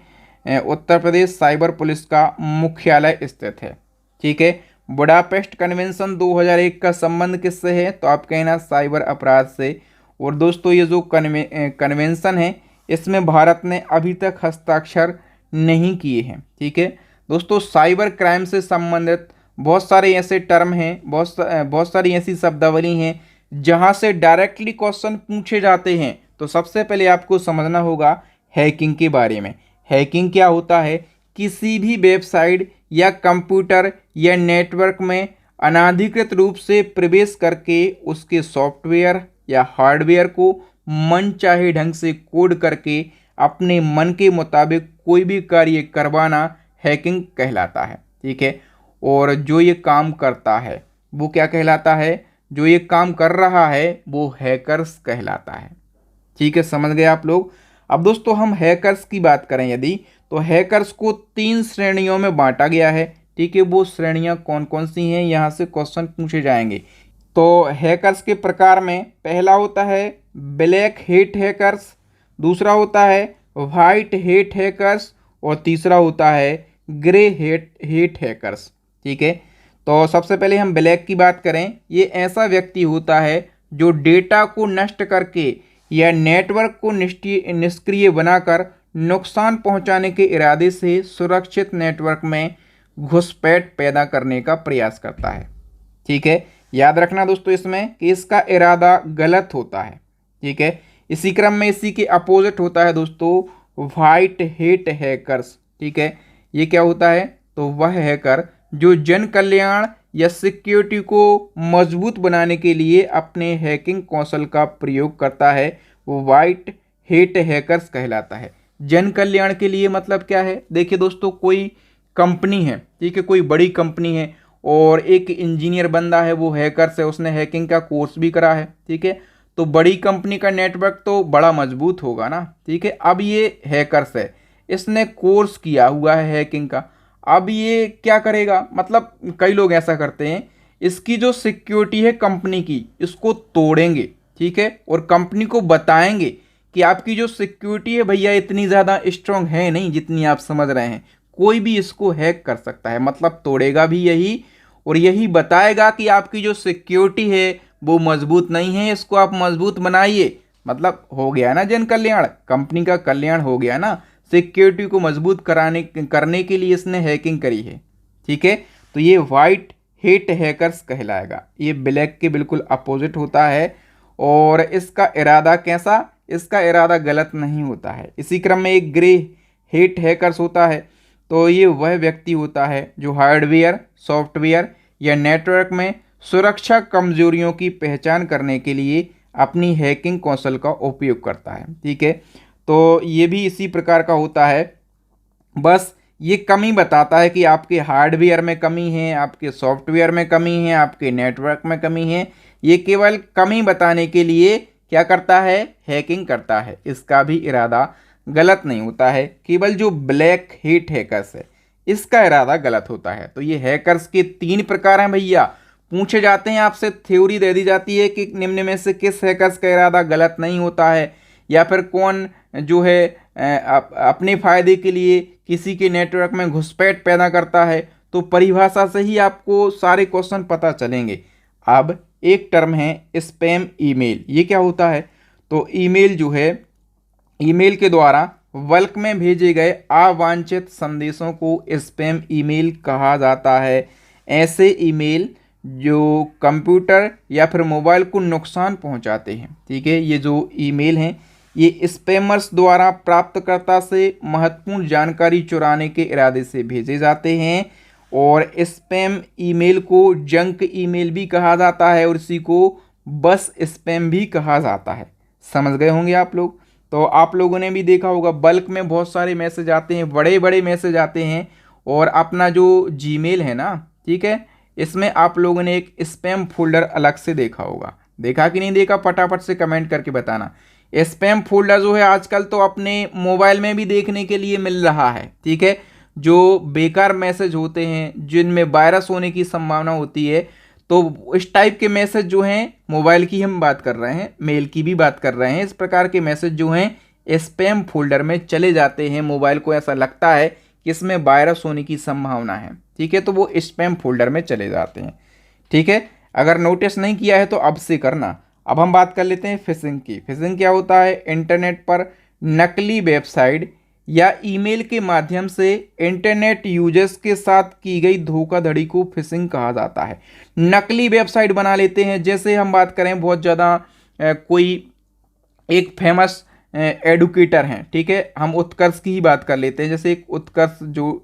उत्तर प्रदेश साइबर पुलिस का मुख्यालय स्थित है। ठीक है, बुडापेस्ट कन्वेंशन 2001 का संबंध किससे है? तो आप कहना साइबर अपराध से। और दोस्तों, ये जो कन्वेंशन है इसमें भारत ने अभी तक हस्ताक्षर नहीं किए हैं। ठीक है दोस्तों, साइबर क्राइम से संबंधित बहुत सारे ऐसे टर्म हैं, बहुत सारी ऐसी शब्दावली हैं जहां से डायरेक्टली क्वेश्चन पूछे जाते हैं। तो सबसे पहले आपको समझना होगा हैकिंग के बारे में। हैकिंग क्या होता है? किसी भी वेबसाइट या कंप्यूटर या नेटवर्क में अनाधिकृत रूप से प्रवेश करके उसके सॉफ्टवेयर या हार्डवेयर को मनचाहे ढंग से कोड करके अपने मन के मुताबिक कोई भी कार्य करवाना हैकिंग कहलाता है। ठीक है, और जो ये काम करता है वो क्या कहलाता है? जो ये काम कर रहा है वो हैकर्स कहलाता है। ठीक है, समझ गए आप लोग। अब दोस्तों हम हैकर्स की बात करें यदि, तो हैकर्स को 3 श्रेणियों में बांटा गया है। ठीक है, वो श्रेणियां कौन कौन सी हैं, यहाँ से क्वेश्चन पूछे जाएंगे। तो हैकर्स के प्रकार में पहला होता है ब्लैक हेट हैकर्स, दूसरा होता है वाइट हेट हैकर्स और तीसरा होता है ग्रे हेट हैकर्स। ठीक है, तो सबसे पहले हम ब्लैक की बात करें। ये ऐसा व्यक्ति होता है जो डेटा को नष्ट करके या नेटवर्क को निष्क्रिय बनाकर नुकसान पहुंचाने के इरादे से सुरक्षित नेटवर्क में घुसपैठ पैदा करने का प्रयास करता है। ठीक है, याद रखना दोस्तों इसमें कि इसका इरादा गलत होता है। ठीक है, इसी क्रम में इसी के अपोजिट होता है दोस्तों वाइट हेट हैकर्स। ठीक है, ये क्या होता है, तो वह हैकर जो जन कल्याण या सिक्योरिटी को मजबूत बनाने के लिए अपने हैकिंग कौशल का प्रयोग करता है, वो वाइट हेट हैकर्स कहलाता है। जन कल्याण के लिए मतलब क्या है, देखिए दोस्तों, कोई कंपनी है, ठीक है, कोई बड़ी कंपनी है और एक इंजीनियर बंदा है, वो हैकर्स है, उसने हैकिंग का कोर्स भी करा है। ठीक है, तो बड़ी कंपनी का नेटवर्क तो बड़ा मजबूत होगा ना। ठीक है, अब ये हैकर्स है, इसने कोर्स किया हुआ है हैकिंग का। अब ये क्या करेगा, मतलब कई लोग ऐसा करते हैं, इसकी जो सिक्योरिटी है कंपनी की, इसको तोड़ेंगे। ठीक है, और कंपनी को बताएंगे कि आपकी जो सिक्योरिटी है भैया इतनी ज़्यादा स्ट्रांग है नहीं जितनी आप समझ रहे हैं, कोई भी इसको हैक कर सकता है। मतलब तोड़ेगा भी यही और यही बताएगा कि आपकी जो सिक्योरिटी है वो मजबूत नहीं है, इसको आप मजबूत बनाइए। मतलब हो गया ना जन कल्याण, कंपनी का कल्याण हो गया ना, सिक्योरिटी को मजबूत करने के लिए इसने हैकिंग करी है। ठीक है, तो ये वाइट हेट हैकर्स कहलाएगा। ये ब्लैक के बिल्कुल अपोजिट होता है और इसका इरादा कैसा, इसका इरादा गलत नहीं होता है। इसी क्रम में एक ग्रे हेट हैकर्स होता है। तो ये वह व्यक्ति होता है जो हार्डवेयर, सॉफ्टवेयर या नेटवर्क में सुरक्षा कमजोरियों की पहचान करने के लिए अपनी हैकिंग कौशल का उपयोग करता है। ठीक है, तो ये भी इसी प्रकार का होता है, बस ये कमी बताता है कि आपके हार्डवेयर में कमी है, आपके सॉफ्टवेयर में कमी है, आपके नेटवर्क में कमी है। ये केवल कमी बताने के लिए क्या करता है, हैकिंग करता है। इसका भी इरादा गलत नहीं होता है, केवल जो ब्लैक हेट हैकर्स है इसका इरादा गलत होता है। तो ये हैकर्स के 3 प्रकार हैं भैया। पूछे जाते हैं आपसे, थ्योरी दे दी जाती है कि निम्न में से किस हैकर्स का इरादा गलत नहीं होता है, या फिर कौन जो है अपने फायदे के लिए किसी के नेटवर्क में घुसपैठ पैदा करता है। तो परिभाषा से ही आपको सारे क्वेश्चन पता चलेंगे। अब एक टर्म है स्पैम ईमेल। ये क्या होता है, तो ईमेल जो है, ईमेल के द्वारा बल्क में भेजे गए अवांछित संदेशों को स्पैम ईमेल कहा जाता है। ऐसे ईमेल जो कंप्यूटर या फिर मोबाइल को नुकसान पहुंचाते हैं। ठीक है, ये जो ईमेल हैं ये स्पैमर्स द्वारा प्राप्तकर्ता से महत्वपूर्ण जानकारी चुराने के इरादे से भेजे जाते हैं। और स्पैम ईमेल को जंक ईमेल भी कहा जाता है और इसी को बस स्पैम भी कहा जाता है। समझ गए होंगे आप लोग। तो आप लोगों ने भी देखा होगा, बल्क में बहुत सारे मैसेज आते हैं, बड़े बड़े मैसेज आते हैं, और अपना जो जीमेल है ना, ठीक है, इसमें आप लोगों ने एक स्पैम फोल्डर अलग से देखा होगा। देखा कि नहीं देखा, फटाफट से कमेंट करके बताना। स्पैम फोल्डर जो है आजकल तो अपने मोबाइल में भी देखने के लिए मिल रहा है। ठीक है, जो बेकार मैसेज होते हैं जिनमें वायरस होने की संभावना होती है, तो इस टाइप के मैसेज जो हैं, मोबाइल की हम बात कर रहे हैं, मेल की भी बात कर रहे हैं, इस प्रकार के मैसेज जो हैं स्पैम फोल्डर में चले जाते हैं। मोबाइल को ऐसा लगता है कि इसमें वायरस होने की संभावना है। ठीक है, तो वो स्पैम फोल्डर में चले जाते हैं। ठीक है, अगर नोटिस नहीं किया है तो अब से करना। अब हम बात कर लेते हैं फिशिंग की। फिशिंग क्या होता है, इंटरनेट पर नकली वेबसाइट या ईमेल के माध्यम से इंटरनेट यूजर्स के साथ की गई धोखाधड़ी को फिशिंग कहा जाता है। नकली वेबसाइट बना लेते हैं, जैसे हम बात करें बहुत ज़्यादा कोई एक फेमस एडुकेटर हैं, ठीक है, हम उत्कर्ष की ही बात कर लेते हैं। जैसे एक उत्कर्ष जो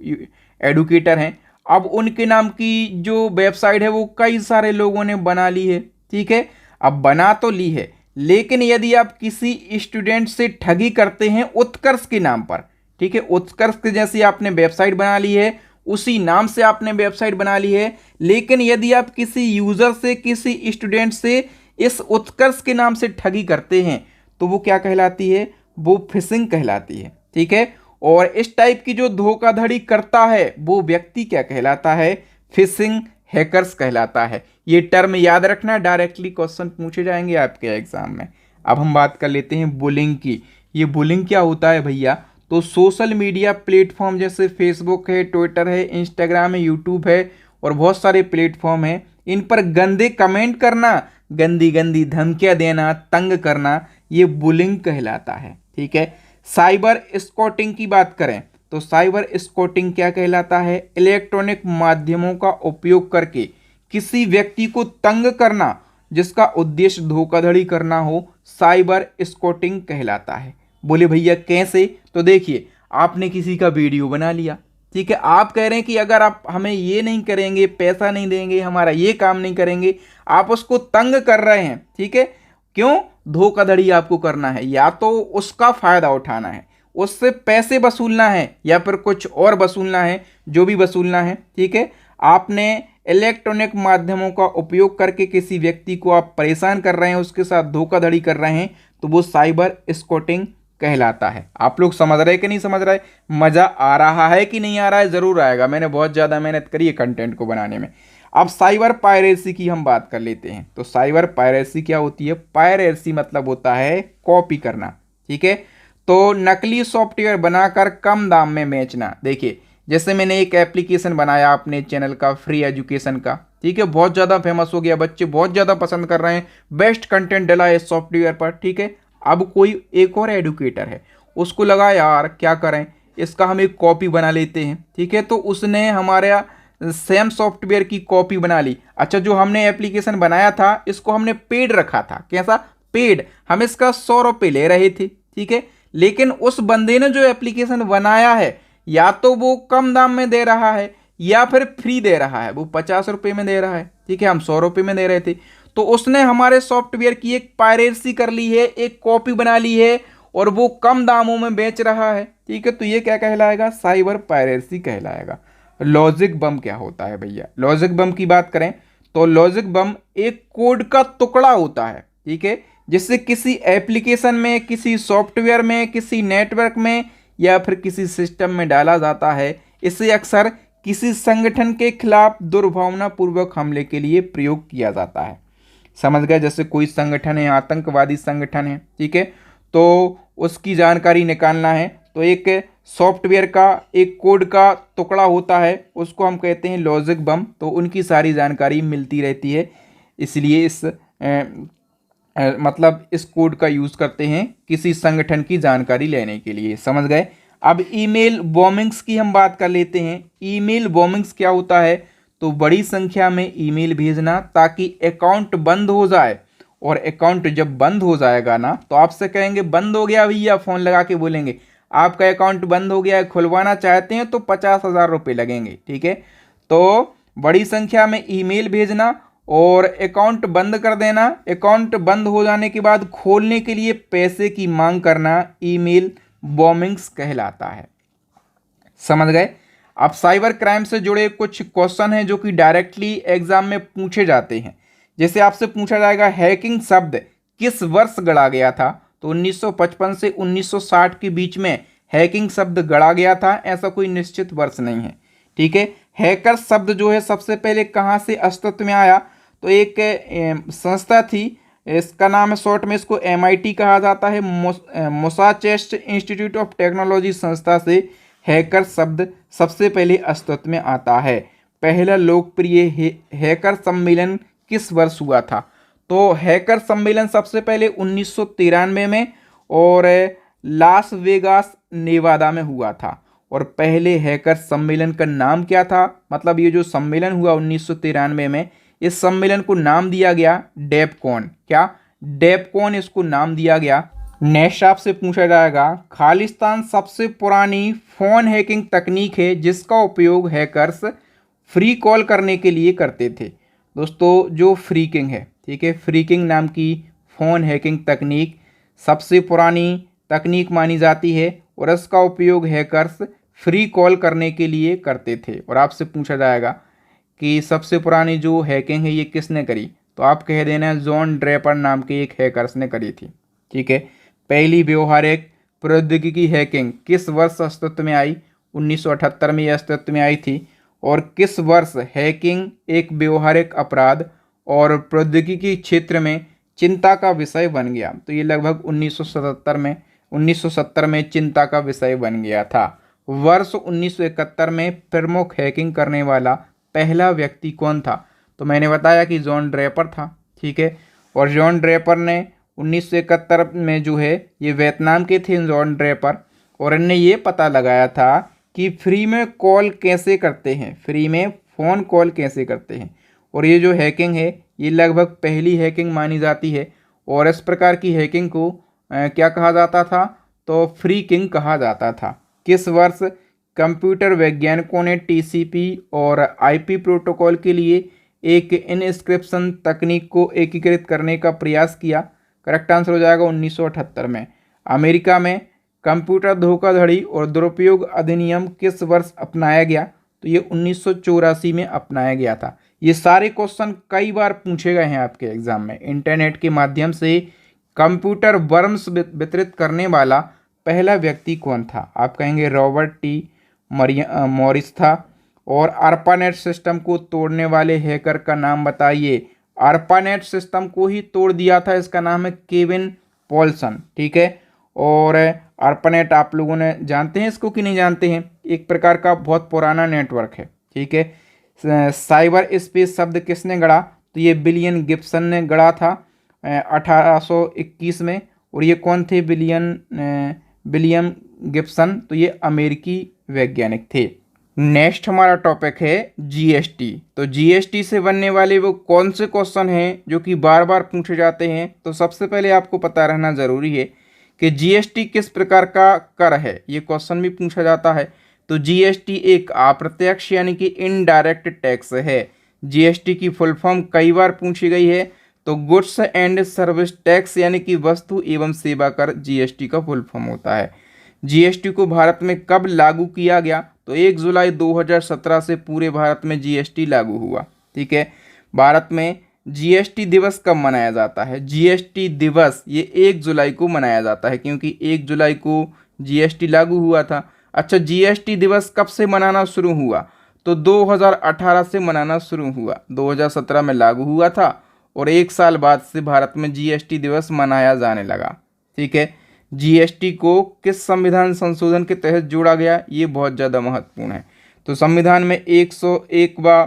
एडुकेटर हैं, अब उनके नाम की जो वेबसाइट है वो कई सारे लोगों ने बना ली है। ठीक है, अब बना तो ली है, लेकिन यदि आप किसी स्टूडेंट से ठगी करते हैं उत्कर्ष के नाम पर, ठीक है, उत्कर्ष के जैसी आपने वेबसाइट बना ली है, उसी नाम से आपने वेबसाइट बना ली है। लेकिन यदि आप किसी यूज़र से, किसी स्टूडेंट से इस उत्कर्ष के नाम से ठगी करते हैं तो वो क्या कहलाती है? वो फिशिंग कहलाती है। ठीक है। और इस टाइप की जो धोखाधड़ी करता है वो व्यक्ति क्या कहलाता है? फिशिंग हैकर्स कहलाता है। ये टर्म याद रखना, डायरेक्टली क्वेश्चन पूछे जाएंगे आपके एग्जाम में। अब हम बात कर लेते हैं बुलिंग की। ये बुलिंग क्या होता है भैया? तो सोशल मीडिया प्लेटफॉर्म जैसे फेसबुक है, ट्विटर है, इंस्टाग्राम है, यूट्यूब है और बहुत सारे प्लेटफॉर्म हैं, इन पर गंदे कमेंट करना, गंदी गंदी धमकियां देना, तंग करना, ये बुलिंग कहलाता है। ठीक है। साइबर स्टॉकिंग की बात करें तो साइबर स्टॉकिंग क्या कहलाता है? इलेक्ट्रॉनिक माध्यमों का उपयोग करके किसी व्यक्ति को तंग करना जिसका उद्देश्य धोखाधड़ी करना हो, साइबर स्टॉकिंग कहलाता है। बोले भैया कैसे? तो देखिए, आपने किसी का वीडियो बना लिया, ठीक है, आप कह रहे हैं कि अगर आप हमें ये नहीं करेंगे, पैसा नहीं देंगे, हमारा ये काम नहीं करेंगे, आप उसको तंग कर रहे हैं। ठीक है। क्यों? धोखाधड़ी आपको करना है, या तो उसका फायदा उठाना है, उससे पैसे वसूलना है, या फिर कुछ और वसूलना है, जो भी वसूलना है। ठीक है। आपने इलेक्ट्रॉनिक माध्यमों का उपयोग करके किसी व्यक्ति को आप परेशान कर रहे हैं, उसके साथ धोखाधड़ी कर रहे हैं, तो वो साइबर स्टॉकिंग कहलाता है। आप लोग समझ रहे हैं कि नहीं समझ रहे? मजा आ रहा है कि नहीं आ रहा है? जरूर आएगा, मैंने बहुत ज़्यादा मेहनत करी है कंटेंट को बनाने में। अब साइबर पायरेसी की हम बात कर लेते हैं। तो साइबर पायरेसी क्या होती है? पायरेसी मतलब होता है कॉपी करना। ठीक है। तो नकली सॉफ्टवेयर बनाकर कम दाम में बेचना। देखिए, जैसे मैंने एक एप्लीकेशन बनाया अपने चैनल का, फ्री एजुकेशन का, ठीक है, बहुत ज़्यादा फेमस हो गया, बच्चे बहुत ज़्यादा पसंद कर रहे हैं, बेस्ट कंटेंट डला है इस सॉफ्टवेयर पर। ठीक है। अब कोई एक और एडुकेटर है, उसको लगा यार क्या करें, इसका हम एक कॉपी बना लेते हैं। ठीक है। तो उसने हमारा सेम सॉफ्टवेयर की कॉपी बना ली। अच्छा, जो हमने एप्लीकेशन बनाया था इसको हमने पेड रखा था। कैसा? पेड। हम इसका 100 रुपये ले रहे थे। ठीक है। लेकिन उस बंदे ने जो एप्लीकेशन बनाया है, या तो वो कम दाम में दे रहा है या फिर फ्री दे रहा है, वो 50 रुपये में दे रहा है। ठीक है। हम 100 रुपये में दे रहे थे, तो उसने हमारे सॉफ्टवेयर की एक पायरेसी कर ली है, एक कॉपी बना ली है और वो कम दामों में बेच रहा है। ठीक है। तो ये क्या कहलाएगा? साइबर पायरेसी कहलाएगा। लॉजिक बम क्या होता है भैया? लॉजिक बम की बात करें तो लॉजिक बम एक कोड का टुकड़ा होता है। ठीक है। जिससे किसी एप्लीकेशन में, किसी सॉफ्टवेयर में, किसी नेटवर्क में या फिर किसी सिस्टम में डाला जाता है। इसे अक्सर किसी संगठन के खिलाफ दुर्भावनापूर्वक हमले के लिए प्रयोग किया जाता है। समझ गए? जैसे कोई संगठन है, आतंकवादी संगठन है, ठीक है, तो उसकी जानकारी निकालना है, तो एक सॉफ्टवेयर का एक कोड का टुकड़ा होता है, उसको हम कहते हैं लॉजिक बम। तो उनकी सारी जानकारी मिलती रहती है, इसलिए मतलब इस कोड का यूज़ करते हैं किसी संगठन की जानकारी लेने के लिए। समझ गए? अब ईमेल बॉम्बिंग्स की हम बात कर लेते हैं। ईमेल बॉम्बिंग्स क्या होता है? तो बड़ी संख्या में ईमेल भेजना ताकि अकाउंट बंद हो जाए, और अकाउंट जब बंद हो जाएगा ना, तो आपसे कहेंगे बंद हो गया भैया, फ़ोन लगा के बोलेंगे आपका अकाउंट बंद हो गया है, खुलवाना चाहते हैं तो 50,000 रुपये लगेंगे। ठीक है। तो बड़ी संख्या में ईमेल भेजना और अकाउंट बंद कर देना, अकाउंट बंद हो जाने के बाद खोलने के लिए पैसे की मांग करना, ईमेल बॉम्बिंग्स कहलाता है। समझ गए? अब साइबर क्राइम से जुड़े कुछ क्वेश्चन हैं जो कि डायरेक्टली एग्जाम में पूछे जाते हैं। जैसे आपसे पूछा जाएगा हैकिंग शब्द किस वर्ष गढ़ा गया था? तो 1955 से 1960 के बीच में हैकिंग शब्द गढ़ा गया था, ऐसा कोई निश्चित वर्ष नहीं है। ठीक है। हैकर शब्द जो है सबसे पहले कहाँ से अस्तित्व में आया? तो एक संस्था थी, इसका नाम है, शॉर्ट में इसको MIT कहा जाता है, मैसाचुसेट्स इंस्टीट्यूट ऑफ टेक्नोलॉजी संस्था से हैकर शब्द सबसे पहले अस्तित्व में आता है। पहला लोकप्रिय हैकर सम्मेलन किस वर्ष हुआ था? तो हैकर सम्मेलन सबसे पहले 1993 में और लास वेगास नेवादा में हुआ था। और पहले हैकर सम्मेलन का नाम क्या था? मतलब ये जो सम्मेलन हुआ 1993 में, इस सम्मेलन को नाम दिया गया डेपकॉन। क्या? डेपकॉन इसको नाम दिया गया। नेक्स्ट आपसे पूछा जाएगा खालिस्तान सबसे पुरानी फ़ोन हैकिंग तकनीक है जिसका उपयोग हैकर्स फ्री कॉल करने के लिए करते थे। दोस्तों, जो फ्रीकिंग है, ठीक है, फ्रीकिंग नाम की फ़ोन हैकिंग तकनीक सबसे पुरानी तकनीक मानी जाती है और इसका उपयोग हैकर्स फ्री कॉल करने के लिए करते थे। और आपसे पूछा जाएगा कि सबसे पुरानी जो हैकिंग है ये किसने करी, तो आप कह देना जॉन ड्रेपर नाम के एक हैकर्स ने करी थी। ठीक है। पहली व्यवहारिक प्रौद्योगिकी हैकिंग किस वर्ष अस्तित्व में आई? 1978 में यह अस्तित्व में आई थी। और किस वर्ष हैकिंग एक व्यवहारिक अपराध और प्रौद्योगिकी क्षेत्र में चिंता का विषय बन गया? तो ये लगभग 1970 में चिंता का विषय बन गया था। वर्ष 1971 में प्रमुख हैकिंग करने वाला पहला व्यक्ति कौन था? तो मैंने बताया कि जॉन ड्रेपर था। ठीक है। और जॉन ड्रेपर ने 1971 में जो है ये वियतनाम के थे जॉन ड्रेपर, और इनने ये पता लगाया था कि फ्री में कॉल कैसे करते हैं, फ्री में फ़ोन कॉल कैसे करते हैं। और ये जो हैकिंग है ये लगभग पहली हैकिंग मानी जाती है। और इस प्रकार की हैकिंग को क्या कहा जाता था? तो फ्री किंग कहा जाता था। किस वर्ष कंप्यूटर वैज्ञानिकों ने टीसीपी और आईपी प्रोटोकॉल के लिए एक इनस्क्रिप्शन तकनीक को एकीकृत करने का प्रयास किया? करेक्ट आंसर हो जाएगा 1978 में। अमेरिका में कंप्यूटर धोखाधड़ी और दुरुपयोग अधिनियम किस वर्ष अपनाया गया? तो ये 1984 में अपनाया गया था। ये सारे क्वेश्चन कई बार पूछे गए हैं आपके एग्जाम में। इंटरनेट के माध्यम से कंप्यूटर वर्म्स वितरित करने वाला पहला व्यक्ति कौन था? आप कहेंगे रॉबर्ट टी मॉरिस था। और ARPANET सिस्टम को तोड़ने वाले हैकर का नाम बताइए। ARPANET सिस्टम को ही तोड़ दिया था, इसका नाम है केविन पॉल्सन। ठीक है। और ARPANET आप लोगों ने जानते हैं इसको कि नहीं जानते हैं? एक प्रकार का बहुत पुराना नेटवर्क है। ठीक है। साइबर स्पेस शब्द किसने गढ़ा? तो ये विलियम गिब्सन ने गढ़ा था 1821 में। और ये कौन थे? William Gibson. तो ये अमेरिकी वैज्ञानिक थे। नेक्स्ट हमारा टॉपिक है जीएसटी। तो जीएसटी से बनने वाले वो कौन से क्वेश्चन हैं जो कि बार बार पूछे जाते हैं? तो सबसे पहले आपको पता रहना ज़रूरी है कि जीएसटी किस प्रकार का कर है, ये क्वेश्चन भी पूछा जाता है। तो जीएसटी एक अप्रत्यक्ष यानी कि इनडायरेक्ट टैक्स है। जीएसटी की फुल फॉर्म कई बार पूछी गई है। तो गुड्स एंड सर्विस टैक्स यानी कि वस्तु एवं सेवा कर जीएसटी का फुल फॉर्म होता है। जीएसटी को भारत में कब लागू किया गया? तो 1 जुलाई 2017 से पूरे भारत में जीएसटी लागू हुआ। ठीक है। भारत में जीएसटी दिवस कब मनाया जाता है? जीएसटी दिवस ये 1 जुलाई को मनाया जाता है, क्योंकि 1 जुलाई को जीएसटी लागू हुआ था। अच्छा, जीएसटी दिवस कब से मनाना शुरू हुआ? तो 2018 से मनाना शुरू हुआ। 2017 में लागू हुआ था और 1 साल बाद से भारत में जीएसटी दिवस मनाया जाने लगा। ठीक है। जीएसटी को किस संविधान संशोधन के तहत जोड़ा गया? ये बहुत ज़्यादा महत्वपूर्ण है। तो संविधान में 101वां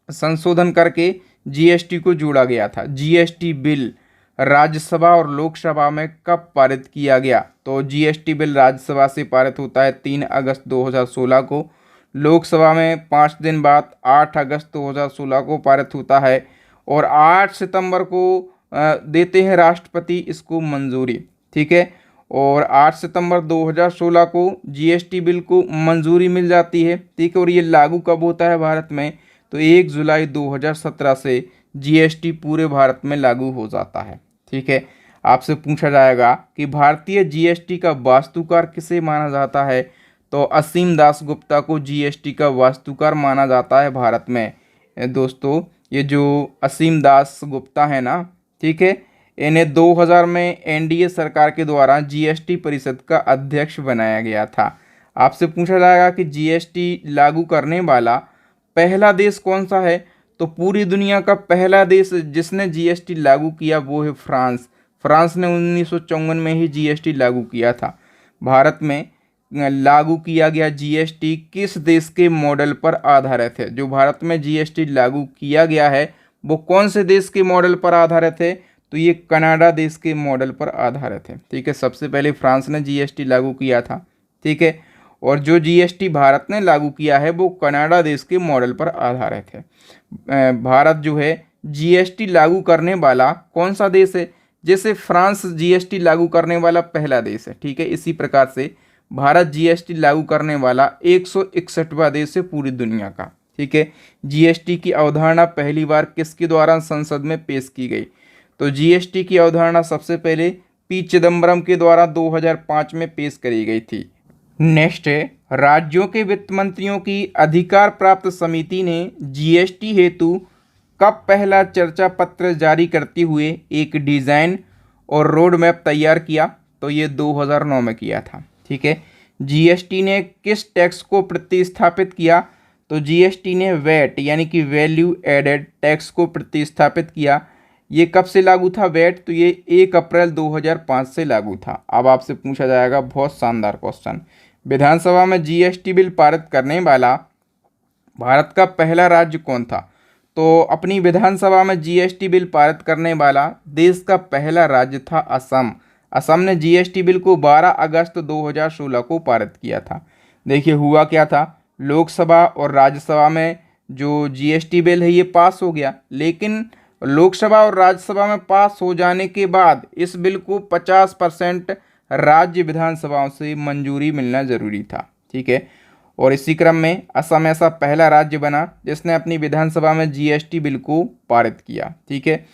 संशोधन करके जीएसटी को जोड़ा गया था। जीएसटी बिल राज्यसभा और लोकसभा में कब पारित किया गया? तो जीएसटी बिल राज्यसभा से पारित होता है 3 अगस्त 2016 को। लोकसभा में 5 दिन बाद 8 अगस्त 2016 को पारित होता है। और 8 सितंबर को देते हैं राष्ट्रपति इसको मंजूरी। ठीक है। और 8 सितंबर 2016 को जीएसटी बिल को मंजूरी मिल जाती है। ठीक है। और ये लागू कब होता है भारत में? तो 1 जुलाई 2017 से जीएसटी पूरे भारत में लागू हो जाता है। ठीक है। आपसे पूछा जाएगा कि भारतीय जीएसटी का वास्तुकार किसे माना जाता है? तो असीम दास गुप्ता को जीएसटी का वास्तुकार माना जाता है भारत में। दोस्तों, ये जो असीम दास गुप्ता है ना, ठीक है, इन्हें 2000 में एनडीए सरकार के द्वारा जीएसटी परिषद का अध्यक्ष बनाया गया था। आपसे पूछा जाएगा कि जीएसटी लागू करने वाला पहला देश कौन सा है? तो पूरी दुनिया का पहला देश जिसने जीएसटी लागू किया वो है फ्रांस। फ्रांस ने 1954 में ही जीएसटी लागू किया था। भारत में लागू किया गया जीएसटी किस देश के मॉडल पर आधारित है? जो भारत में जीएसटी लागू किया गया है वो कौन से देश के मॉडल पर आधारित है? तो ये कनाडा देश के मॉडल पर आधारित है। ठीक है। सबसे पहले फ्रांस ने जीएसटी लागू किया था। ठीक है। और जो जीएसटी भारत ने लागू किया है वो कनाडा देश के मॉडल पर आधारित है। भारत जो है जीएसटी लागू करने वाला कौन सा देश है? जैसे फ्रांस जीएसटी लागू करने वाला पहला देश है। ठीक है। इसी प्रकार से भारत जीएसटी लागू करने वाला 161वां देश है पूरी दुनिया का। ठीक है। जीएसटी की अवधारणा पहली बार किसके द्वारा संसद में पेश की गई? तो जीएसटी की अवधारणा सबसे पहले पी चिदम्बरम के द्वारा 2005 में पेश करी गई थी। नेक्स्ट है राज्यों के वित्त मंत्रियों की अधिकार प्राप्त समिति ने जीएसटी हेतु कब पहला चर्चा पत्र जारी करते हुए एक डिज़ाइन और रोड मैप तैयार किया? तो ये 2009 में किया था। ठीक है। जीएसटी ने किस टैक्स को प्रतिस्थापित किया? तो जीएसटी ने वैट यानी कि वैल्यू एडेड टैक्स को प्रतिस्थापित किया। ये कब से लागू था वैट? तो ये 1 अप्रैल 2005 से लागू था। अब आपसे पूछा जाएगा बहुत शानदार क्वेश्चन, विधानसभा में जीएसटी बिल पारित करने वाला भारत का पहला राज्य कौन था? तो अपनी विधानसभा में जीएसटी बिल पारित करने वाला देश का पहला राज्य था असम। असम ने जीएसटी बिल को 12 अगस्त 2016 को पारित किया था। देखिए हुआ क्या था, लोकसभा और राज्यसभा में जो जीएसटी बिल है ये पास हो गया, लेकिन लोकसभा और राज्यसभा में पास हो जाने के बाद इस बिल को 50% राज्य विधानसभाओं से मंजूरी मिलना जरूरी था। ठीक है। और इसी क्रम में असम ऐसा पहला राज्य बना जिसने अपनी विधानसभा में जीएसटी बिल को पारित किया। ठीक है।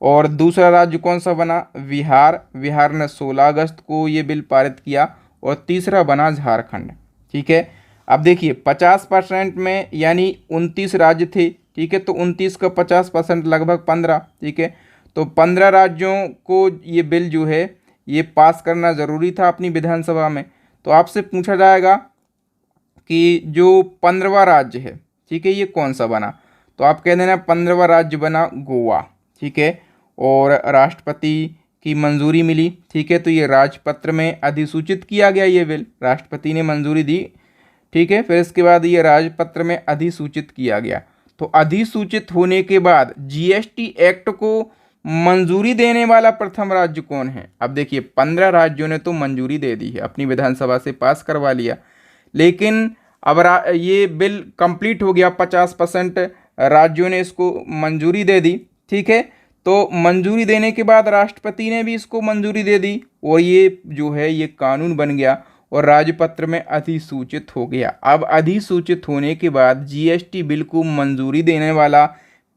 और दूसरा राज्य कौन सा बना? बिहार। बिहार ने 16 अगस्त को ये बिल पारित किया। और तीसरा बना झारखंड। ठीक है। अब देखिए 50% में यानी 29 राज्य थे। ठीक है। तो 29 का 50% लगभग 15। ठीक है। तो 15 राज्यों को ये बिल जो है ये पास करना ज़रूरी था अपनी विधानसभा में। तो आपसे पूछा जाएगा कि जो 15वां राज्य है, ठीक है, ये कौन सा बना? तो आप कह देना 15वां राज्य बना गोवा। ठीक है। और राष्ट्रपति की मंजूरी मिली। ठीक है। तो ये राजपत्र में अधिसूचित किया गया, ये बिल राष्ट्रपति ने मंजूरी दी। ठीक है। फिर इसके बाद ये राजपत्र में अधिसूचित किया गया। तो अधिसूचित होने के बाद जीएसटी एक्ट को मंजूरी देने वाला प्रथम राज्य कौन है? अब देखिए 15 राज्यों ने तो मंजूरी दे दी है, अपनी विधानसभा से पास करवा लिया, लेकिन अब ये बिल कंप्लीट हो गया, 50% राज्यों ने इसको मंजूरी दे दी। ठीक है। तो मंजूरी देने के बाद राष्ट्रपति ने भी इसको मंजूरी दे दी और ये जो है ये कानून बन गया और राजपत्र में अधिसूचित हो गया। अब अधिसूचित होने के बाद जीएसटी बिल को मंजूरी देने वाला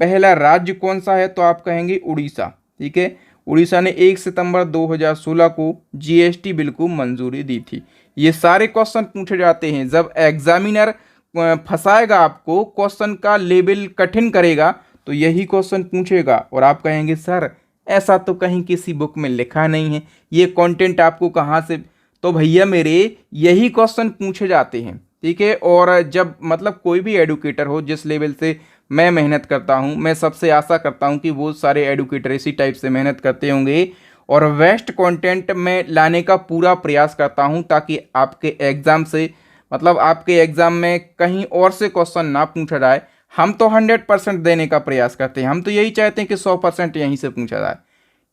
पहला राज्य कौन सा है? तो आप कहेंगे उड़ीसा। ठीक है। उड़ीसा ने 1 सितंबर 2016 को जीएसटी बिल को मंजूरी दी थी। ये सारे क्वेश्चन पूछे जाते हैं जब एग्जामिनर फंसाएगा आपको, क्वेश्चन का लेवल कठिन करेगा, तो यही क्वेश्चन पूछेगा और आप कहेंगे सर ऐसा तो कहीं किसी बुक में लिखा नहीं है, ये कंटेंट आपको कहाँ से? तो भैया मेरे यही क्वेश्चन पूछे जाते हैं। ठीक है। और जब मतलब कोई भी एडुकेटर हो, जिस लेवल से मैं मेहनत करता हूँ, मैं सबसे आशा करता हूँ कि वो सारे एडुकेटर इसी टाइप से मेहनत करते होंगे और बेस्ट कंटेंट में लाने का पूरा प्रयास करता हूँ ताकि आपके एग्ज़ाम से मतलब आपके एग्ज़ाम में कहीं और से क्वेश्चन ना पूछा जाए। हम तो 100% देने का प्रयास करते हैं, हम तो यही चाहते हैं कि 100% यहीं से पूछा जाए।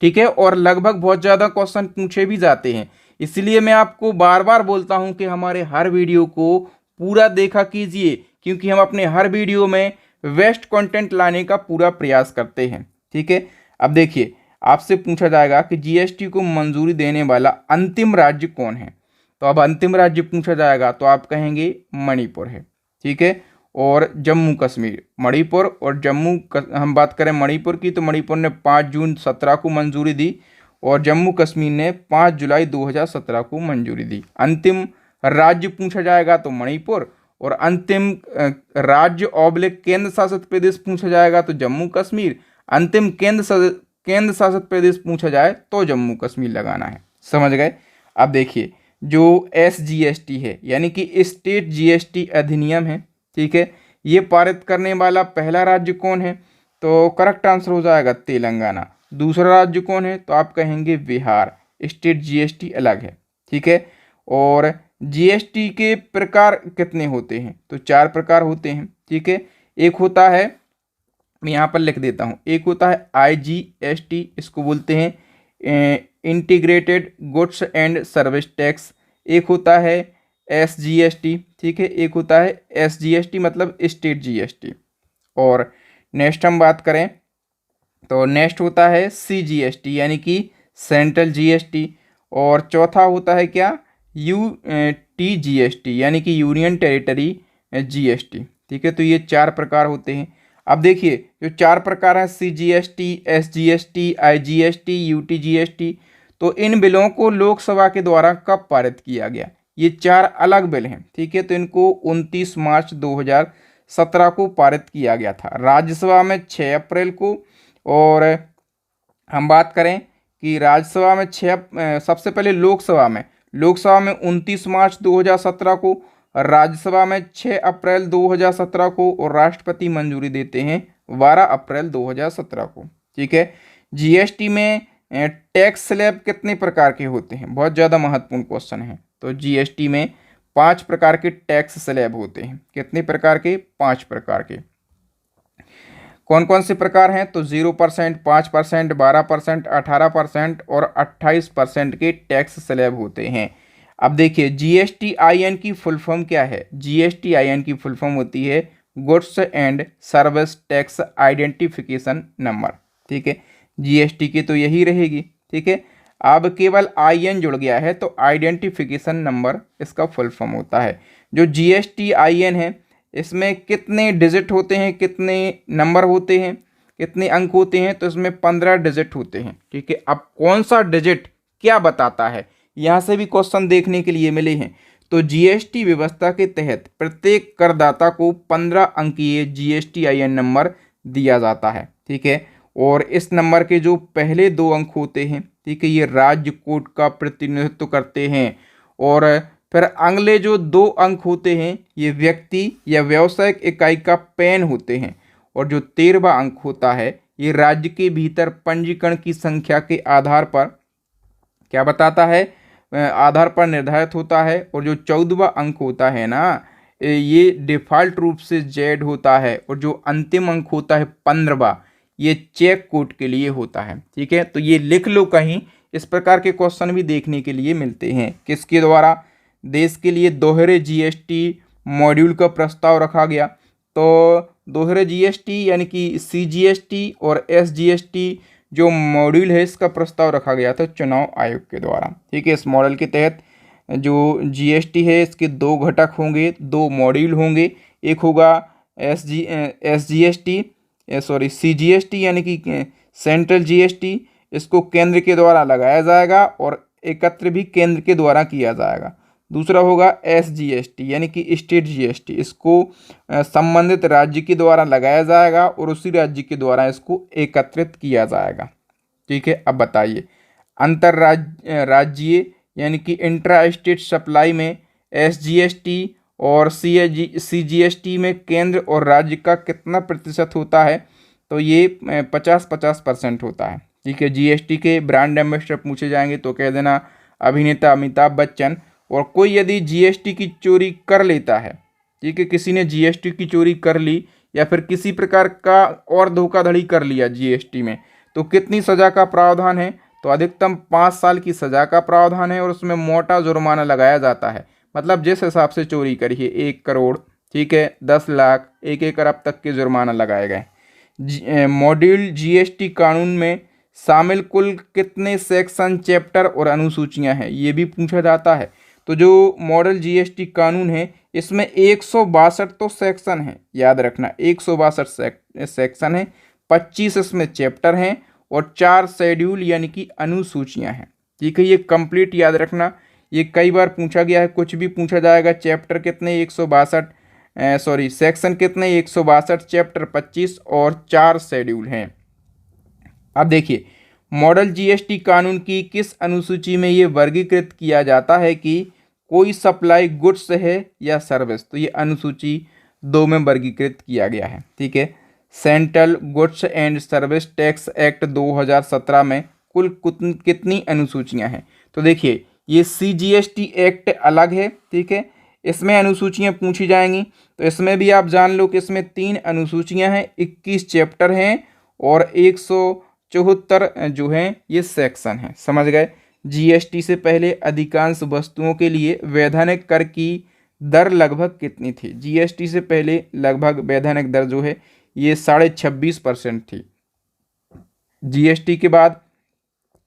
ठीक है। और लगभग बहुत ज़्यादा क्वेश्चन पूछे भी जाते हैं, इसलिए मैं आपको बार बार बोलता हूं कि हमारे हर वीडियो को पूरा देखा कीजिए, क्योंकि हम अपने हर वीडियो में बेस्ट कंटेंट लाने का पूरा प्रयास करते हैं। ठीक है। अब देखिए आपसे पूछा जाएगा कि जीएसटी को मंजूरी देने वाला अंतिम राज्य कौन है? तो अब अंतिम राज्य पूछा जाएगा तो आप कहेंगे मणिपुर है। ठीक है। और जम्मू कश्मीर, मणिपुर और हम बात करें मणिपुर की, तो मणिपुर ने 5 जून 17 को मंजूरी दी और जम्मू कश्मीर ने 5 जुलाई 2017 को मंजूरी दी। अंतिम राज्य पूछा जाएगा तो मणिपुर, और अंतिम राज्य ऑब्लिक केंद्र शासित प्रदेश पूछा जाएगा तो जम्मू कश्मीर, अंतिम केंद्र शासित प्रदेश पूछा जाए तो जम्मू कश्मीर लगाना है। समझ गए? अब देखिए जो SGST है यानी कि स्टेट जीएसटी अधिनियम है, ठीक है, ये पारित करने वाला पहला राज्य कौन है? तो करेक्ट आंसर हो जाएगा तेलंगाना। दूसरा राज्य कौन है? तो आप कहेंगे बिहार। स्टेट जीएसटी अलग है। ठीक है। और जीएसटी के प्रकार कितने होते हैं? तो 4 प्रकार होते हैं। ठीक है। एक होता है, मैं यहाँ पर लिख देता हूँ, एक होता है IGST, इसको बोलते हैं integrated goods and service tax. एक होता है SGST। ठीक है। एक होता है SGST मतलब स्टेट जीएसटी। और नेक्स्ट हम बात करें तो नेक्स्ट होता है CGST यानी कि सेंट्रल जीएसटी। और चौथा होता है क्या? UTGST यानी कि यूनियन टेरिटरी जीएसटी। ठीक है। तो ये 4 प्रकार होते हैं। अब देखिए जो 4 प्रकार हैं CGST, SGST, IGST, UTGST, तो इन बिलों को लोकसभा के द्वारा कब पारित किया गया? ये 4 अलग बिल हैं, ठीक है। तो इनको 29 मार्च 2017 को पारित किया गया था राज्यसभा में 6 अप्रैल को। और हम बात करें कि राज्यसभा में सबसे पहले लोकसभा में 29 मार्च 2017 को, राज्यसभा में 6 अप्रैल 2017 को, और राष्ट्रपति मंजूरी देते हैं 12 अप्रैल 2017 को, ठीक है। जीएसटी में टैक्स स्लैब कितने प्रकार के होते हैं, बहुत ज़्यादा महत्वपूर्ण क्वेश्चन है। तो जीएसटी में 5 प्रकार के टैक्स स्लैब होते हैं। कितने प्रकार के? 5 प्रकार के। कौन कौन से प्रकार हैं? तो 0%, 5%, 12%, 18% और 28% के टैक्स स्लैब होते हैं। अब देखिए GSTIN की फुल फॉर्म क्या है? GSTIN की फुल फॉर्म होती है goods and service tax identification number, ठीक है। जीएसटी की तो यही रहेगी, ठीक है। अब केवल IN जुड़ गया है तो आइडेंटिफिकेशन नंबर इसका फुल फॉर्म होता है। जो GSTIN है इसमें कितने डिजिट होते हैं, कितने नंबर होते हैं, कितने अंक होते हैं? तो इसमें 15 डिजिट होते हैं, ठीक है। अब कौन सा डिजिट क्या बताता है, यहाँ से भी क्वेश्चन देखने के लिए मिले हैं। तो जीएसटी व्यवस्था के तहत प्रत्येक करदाता को 15 अंकीय GSTIN नंबर दिया जाता है, ठीक है। और इस नंबर के जो पहले 2 अंक होते हैं, ठीक है, ये राज्य कोड का प्रतिनिधित्व करते हैं। और फिर अगले जो 2 अंक होते हैं ये व्यक्ति या व्यावसायिक इकाई का पैन होते हैं। और जो 13वां अंक होता है ये राज्य के भीतर पंजीकरण की संख्या के आधार पर क्या बताता है, आधार पर निर्धारित होता है। और जो 14वां अंक होता है ना, ये डिफ़ॉल्ट रूप से जेड होता है। और जो अंतिम अंक होता है 15वां, ये चेक कोड के लिए होता है, ठीक है। तो ये लिख लो कहीं, इस प्रकार के क्वेश्चन भी देखने के लिए मिलते हैं। किसके द्वारा? देश के लिए दोहरे जीएसटी मॉड्यूल का प्रस्ताव रखा गया। तो दोहरे जीएसटी यानी कि CGST और SGST जो मॉड्यूल है इसका प्रस्ताव रखा गया था चुनाव आयोग के द्वारा, ठीक है। इस मॉडल के तहत जो जीएसटी है इसके 2 घटक होंगे, 2 मॉड्यूल होंगे। एक होगा CGST यानी कि सेंट्रल जीएसटी, इसको केंद्र के द्वारा लगाया जाएगा और एकत्र भी केंद्र के द्वारा किया जाएगा। दूसरा होगा SGST यानी कि स्टेट जीएसटी, इसको संबंधित राज्य के द्वारा लगाया जाएगा और उसी राज्य के द्वारा इसको एकत्रित किया जाएगा, ठीक है। अब बताइए राज्य यानी कि इंट्रा स्टेट सप्लाई में SGST और CGST में केंद्र और राज्य का कितना प्रतिशत होता है? तो ये 50-50% होता है, ठीक है। जीएसटी के ब्रांड एम्बेसडर पूछे जाएंगे तो कह देना अभिनेता अमिताभ बच्चन। और कोई यदि जीएसटी की चोरी कर लेता है, ठीक है, किसी ने जीएसटी की चोरी कर ली या फिर किसी प्रकार का और धोखाधड़ी कर लिया जीएसटी में, तो कितनी सज़ा का प्रावधान है? तो अधिकतम 5 साल की सज़ा का प्रावधान है और उसमें मोटा जुर्माना लगाया जाता है। मतलब जिस हिसाब से चोरी करी है 1 करोड़, ठीक है, 10 लाख, 1 अरब तक के जुर्माना लगाए गए। मॉड्यूल जीएसटी कानून में शामिल कुल कितने सेक्शन, चैप्टर और अनुसूचियां हैं, ये भी पूछा जाता है। तो जो मॉडल जीएसटी कानून है इसमें 162 तो सेक्शन हैं, याद रखना 162 सेक्शन हैं, 25 इसमें चैप्टर हैं और 4 शेड्यूल यानी कि अनुसूचियां हैं, ठीक है। ये कंप्लीट याद रखना, ये कई बार पूछा गया है, कुछ भी पूछा जाएगा। चैप्टर कितने? 162 सेक्शन कितने? 162, चैप्टर 25 और 4 शेड्यूल हैं। अब देखिए मॉडल जीएसटी कानून की किस अनुसूची में ये वर्गीकृत किया जाता है कि कोई सप्लाई गुड्स है या सर्विस? तो ये अनुसूची 2 में वर्गीकृत किया गया है, ठीक है। Central goods and service tax act 2017 में कुल कितनी अनुसूचियां हैं? तो देखिए ये CGST एक्ट अलग है, ठीक है, इसमें अनुसूचियां पूछी जाएंगी। तो इसमें भी आप जान लो कि इसमें 3 अनुसूचियां हैं, 21 चैप्टर हैं और 174 जो हैं ये सेक्शन हैं, समझ गए। जीएसटी से पहले अधिकांश वस्तुओं के लिए वैधानिक कर की दर लगभग कितनी थी? जीएसटी से पहले लगभग वैधानिक दर जो है ये 26.5% थी। जीएसटी के बाद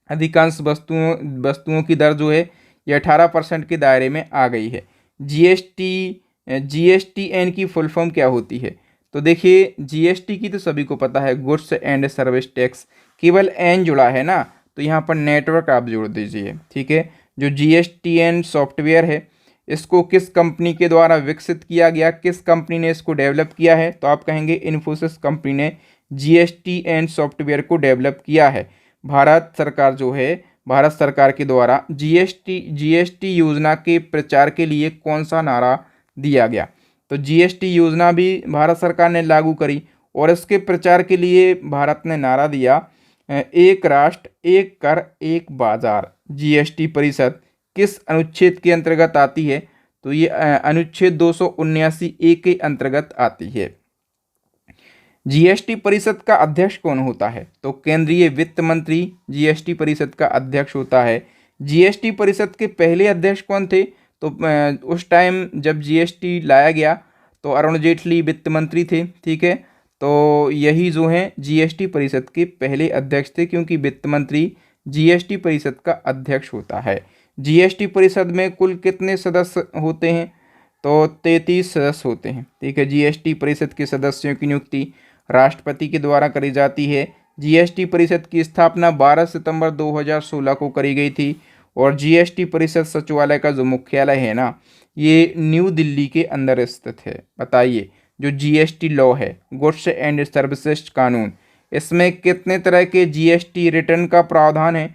अधिकांश वस्तुओं की दर जो है ये 18% के दायरे में आ गई है। GSTN की फुल फॉर्म क्या होती है? तो देखिए जीएसटी की तो सभी को पता है, गुड्स एंड सर्विस टैक्स, केवल एन जुड़ा है ना, तो यहाँ पर नेटवर्क आप जोड़ दीजिए, ठीक है। जो GSTN सॉफ्टवेयर है इसको किस कंपनी के द्वारा विकसित किया गया, किस कंपनी ने इसको डेवलप किया है, तो आप कहेंगे इन्फोसिस कंपनी ने जीएसटी एंड सॉफ्टवेयर को डेवलप किया है। भारत सरकार जो है, भारत सरकार के द्वारा जीएसटी योजना के प्रचार के लिए कौन सा नारा दिया गया, तो जीएसटी योजना भी भारत सरकार ने लागू करी और इसके प्रचार के लिए भारत ने नारा दिया एक राष्ट्र एक कर एक बाजार। जीएसटी परिषद किस अनुच्छेद के अंतर्गत आती है, तो ये अनुच्छेद 279A के अंतर्गत आती है। जीएसटी परिषद का अध्यक्ष कौन होता है, तो केंद्रीय वित्त मंत्री जीएसटी परिषद का अध्यक्ष होता है। जीएसटी परिषद के पहले अध्यक्ष कौन थे, तो उस टाइम जब जीएसटी लाया गया तो अरुण जेटली वित्त मंत्री थे। ठीक है, तो यही जो हैं जीएसटी परिषद के पहले अध्यक्ष थे, क्योंकि वित्त मंत्री जीएसटी परिषद का अध्यक्ष होता है। जीएसटी परिषद में कुल कितने सदस्य होते हैं, तो 33 सदस्य होते हैं। ठीक है, जीएसटी परिषद के सदस्यों की नियुक्ति राष्ट्रपति के द्वारा करी जाती है। जीएसटी परिषद की स्थापना 12 सितंबर 2016 को करी गई थी और जीएसटी परिषद सचिवालय का जो मुख्यालय है ना, ये न्यू दिल्ली के अंदर स्थित है। बताइए, जो जीएसटी लॉ है, गुड्स एंड सर्विसेज कानून, इसमें कितने तरह के जीएसटी रिटर्न का प्रावधान है,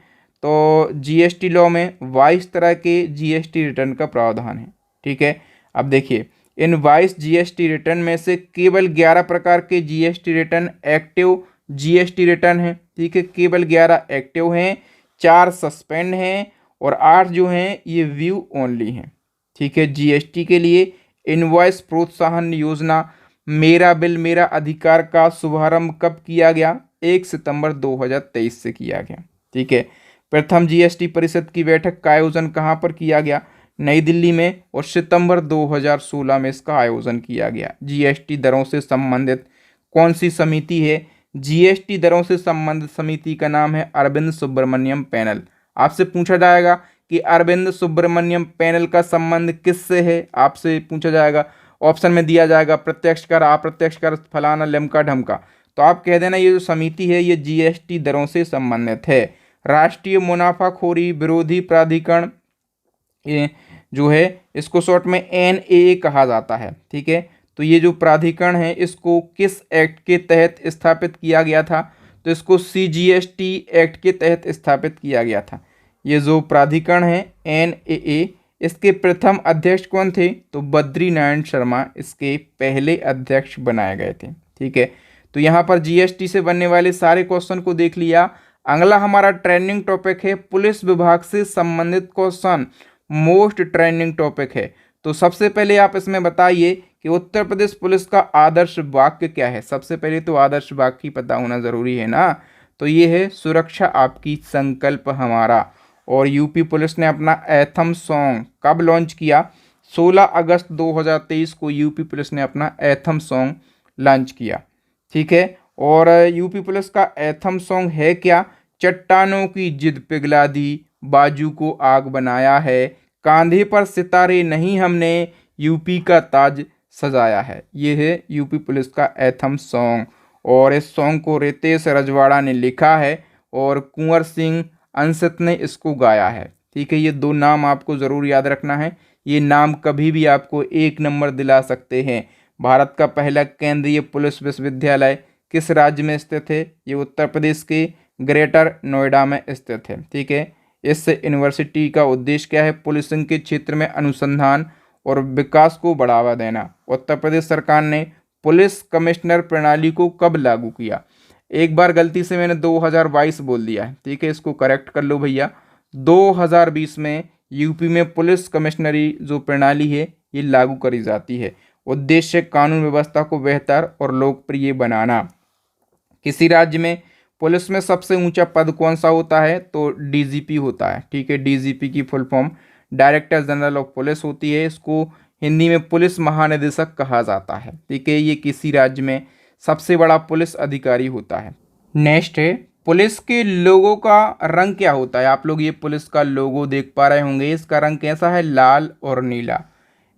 तो जीएसटी लॉ में 22 तरह के जीएसटी रिटर्न का प्रावधान है। ठीक है, अब देखिए, इन 22 जीएसटी रिटर्न में से केवल 11 प्रकार के GST return active GST return है। ठीक है, केवल 11 एक्टिव हैं, 4 सस्पेंड हैं और 8 जो हैं ये व्यू ओनली हैं। ठीक है, जीएसटी के लिए इनवॉइस प्रोत्साहन योजना मेरा बिल मेरा अधिकार का शुभारंभ कब किया गया, 1 सितंबर 2023 से किया गया। ठीक है, प्रथम जीएसटी परिषद की बैठक का आयोजन कहाँ पर किया गया, नई दिल्ली में, और सितंबर 2016 में इसका आयोजन किया गया। जीएसटी दरों से संबंधित कौन सी समिति है, जीएसटी दरों से संबंधित समिति का नाम है अरविंद सुब्रमण्यम पैनल। आपसे पूछा जाएगा कि अरविंद सुब्रमण्यम पैनल का संबंध किससे है, आपसे पूछा जाएगा, ऑप्शन में दिया जाएगा प्रत्यक्ष कर, अप्रत्यक्ष कर, फलाना लिमका ढमका, तो आप कह देना ये जो समिति है ये जीएसटी दरों से संबंधित है। राष्ट्रीय मुनाफाखोरी विरोधी प्राधिकरण ये जो है इसको शॉर्ट में एनएए कहा जाता है। ठीक है, तो ये जो प्राधिकरण है इसको किस एक्ट के तहत स्थापित किया गया था, तो इसको सीजीएसटी एक्ट के तहत स्थापित किया गया था। ये जो प्राधिकरण है एनएए, इसके प्रथम अध्यक्ष कौन थे, तो बद्री नारायण शर्मा इसके पहले अध्यक्ष बनाए गए थे। ठीक है, तो यहाँ पर जीएसटी से बनने वाले सारे क्वेश्चन को देख लिया। अगला हमारा ट्रेंडिंग टॉपिक है पुलिस विभाग से संबंधित क्वेश्चन, मोस्ट ट्रेंडिंग टॉपिक है। तो सबसे पहले आप इसमें बताइए कि उत्तर प्रदेश पुलिस का आदर्श वाक्य क्या है। सबसे पहले तो आदर्श वाक्य ही पता होना जरूरी है ना, तो ये है सुरक्षा आपकी संकल्प हमारा। और यूपी पुलिस ने अपना एथम सॉन्ग कब लॉन्च किया, 16 अगस्त 2023 को यूपी पुलिस ने अपना एथम सॉन्ग लॉन्च किया। ठीक है, और यूपी पुलिस का एथम सॉन्ग है क्या, चट्टानों की जिद पिघला दी, बाजू को आग बनाया है, कांधे पर सितारे नहीं हमने यूपी का ताज सजाया है। ये है यूपी पुलिस का एथम सॉन्ग और इस सॉन्ग को रितेश रजवाड़ा ने लिखा है और कुंवर सिंह अंसित ने इसको गाया है। ठीक है, ये दो नाम आपको ज़रूर याद रखना है, ये नाम कभी भी आपको 1 नंबर दिला सकते हैं। भारत का पहला केंद्रीय पुलिस विश्वविद्यालय किस राज्य में स्थित है, ये उत्तर प्रदेश के ग्रेटर नोएडा में स्थित है। ठीक है, इस यूनिवर्सिटी का उद्देश्य क्या है, पुलिसिंग के क्षेत्र में अनुसंधान और विकास को बढ़ावा देना। उत्तर प्रदेश सरकार ने पुलिस कमिश्नर प्रणाली को कब लागू किया, एक बार गलती से मैंने 2022 बोल दिया है। ठीक है, इसको करेक्ट कर लो भैया, 2020 में यूपी में पुलिस कमिश्नरी जो प्रणाली है ये लागू करी जाती है। उद्देश्य कानून व्यवस्था को बेहतर और लोकप्रिय बनाना। किसी राज्य में पुलिस में सबसे ऊंचा पद कौन सा होता है, तो डीजीपी होता है। ठीक है, डीजीपी की full form director general of police होती है, इसको हिंदी में पुलिस महानिदेशक कहा जाता है। ठीक है, ये किसी राज्य में सबसे बड़ा पुलिस अधिकारी होता है। नेक्स्ट है पुलिस के लोगो का रंग क्या होता है। आप लोग ये पुलिस का लोगो देख पा रहे होंगे, इसका रंग कैसा है, लाल और नीला।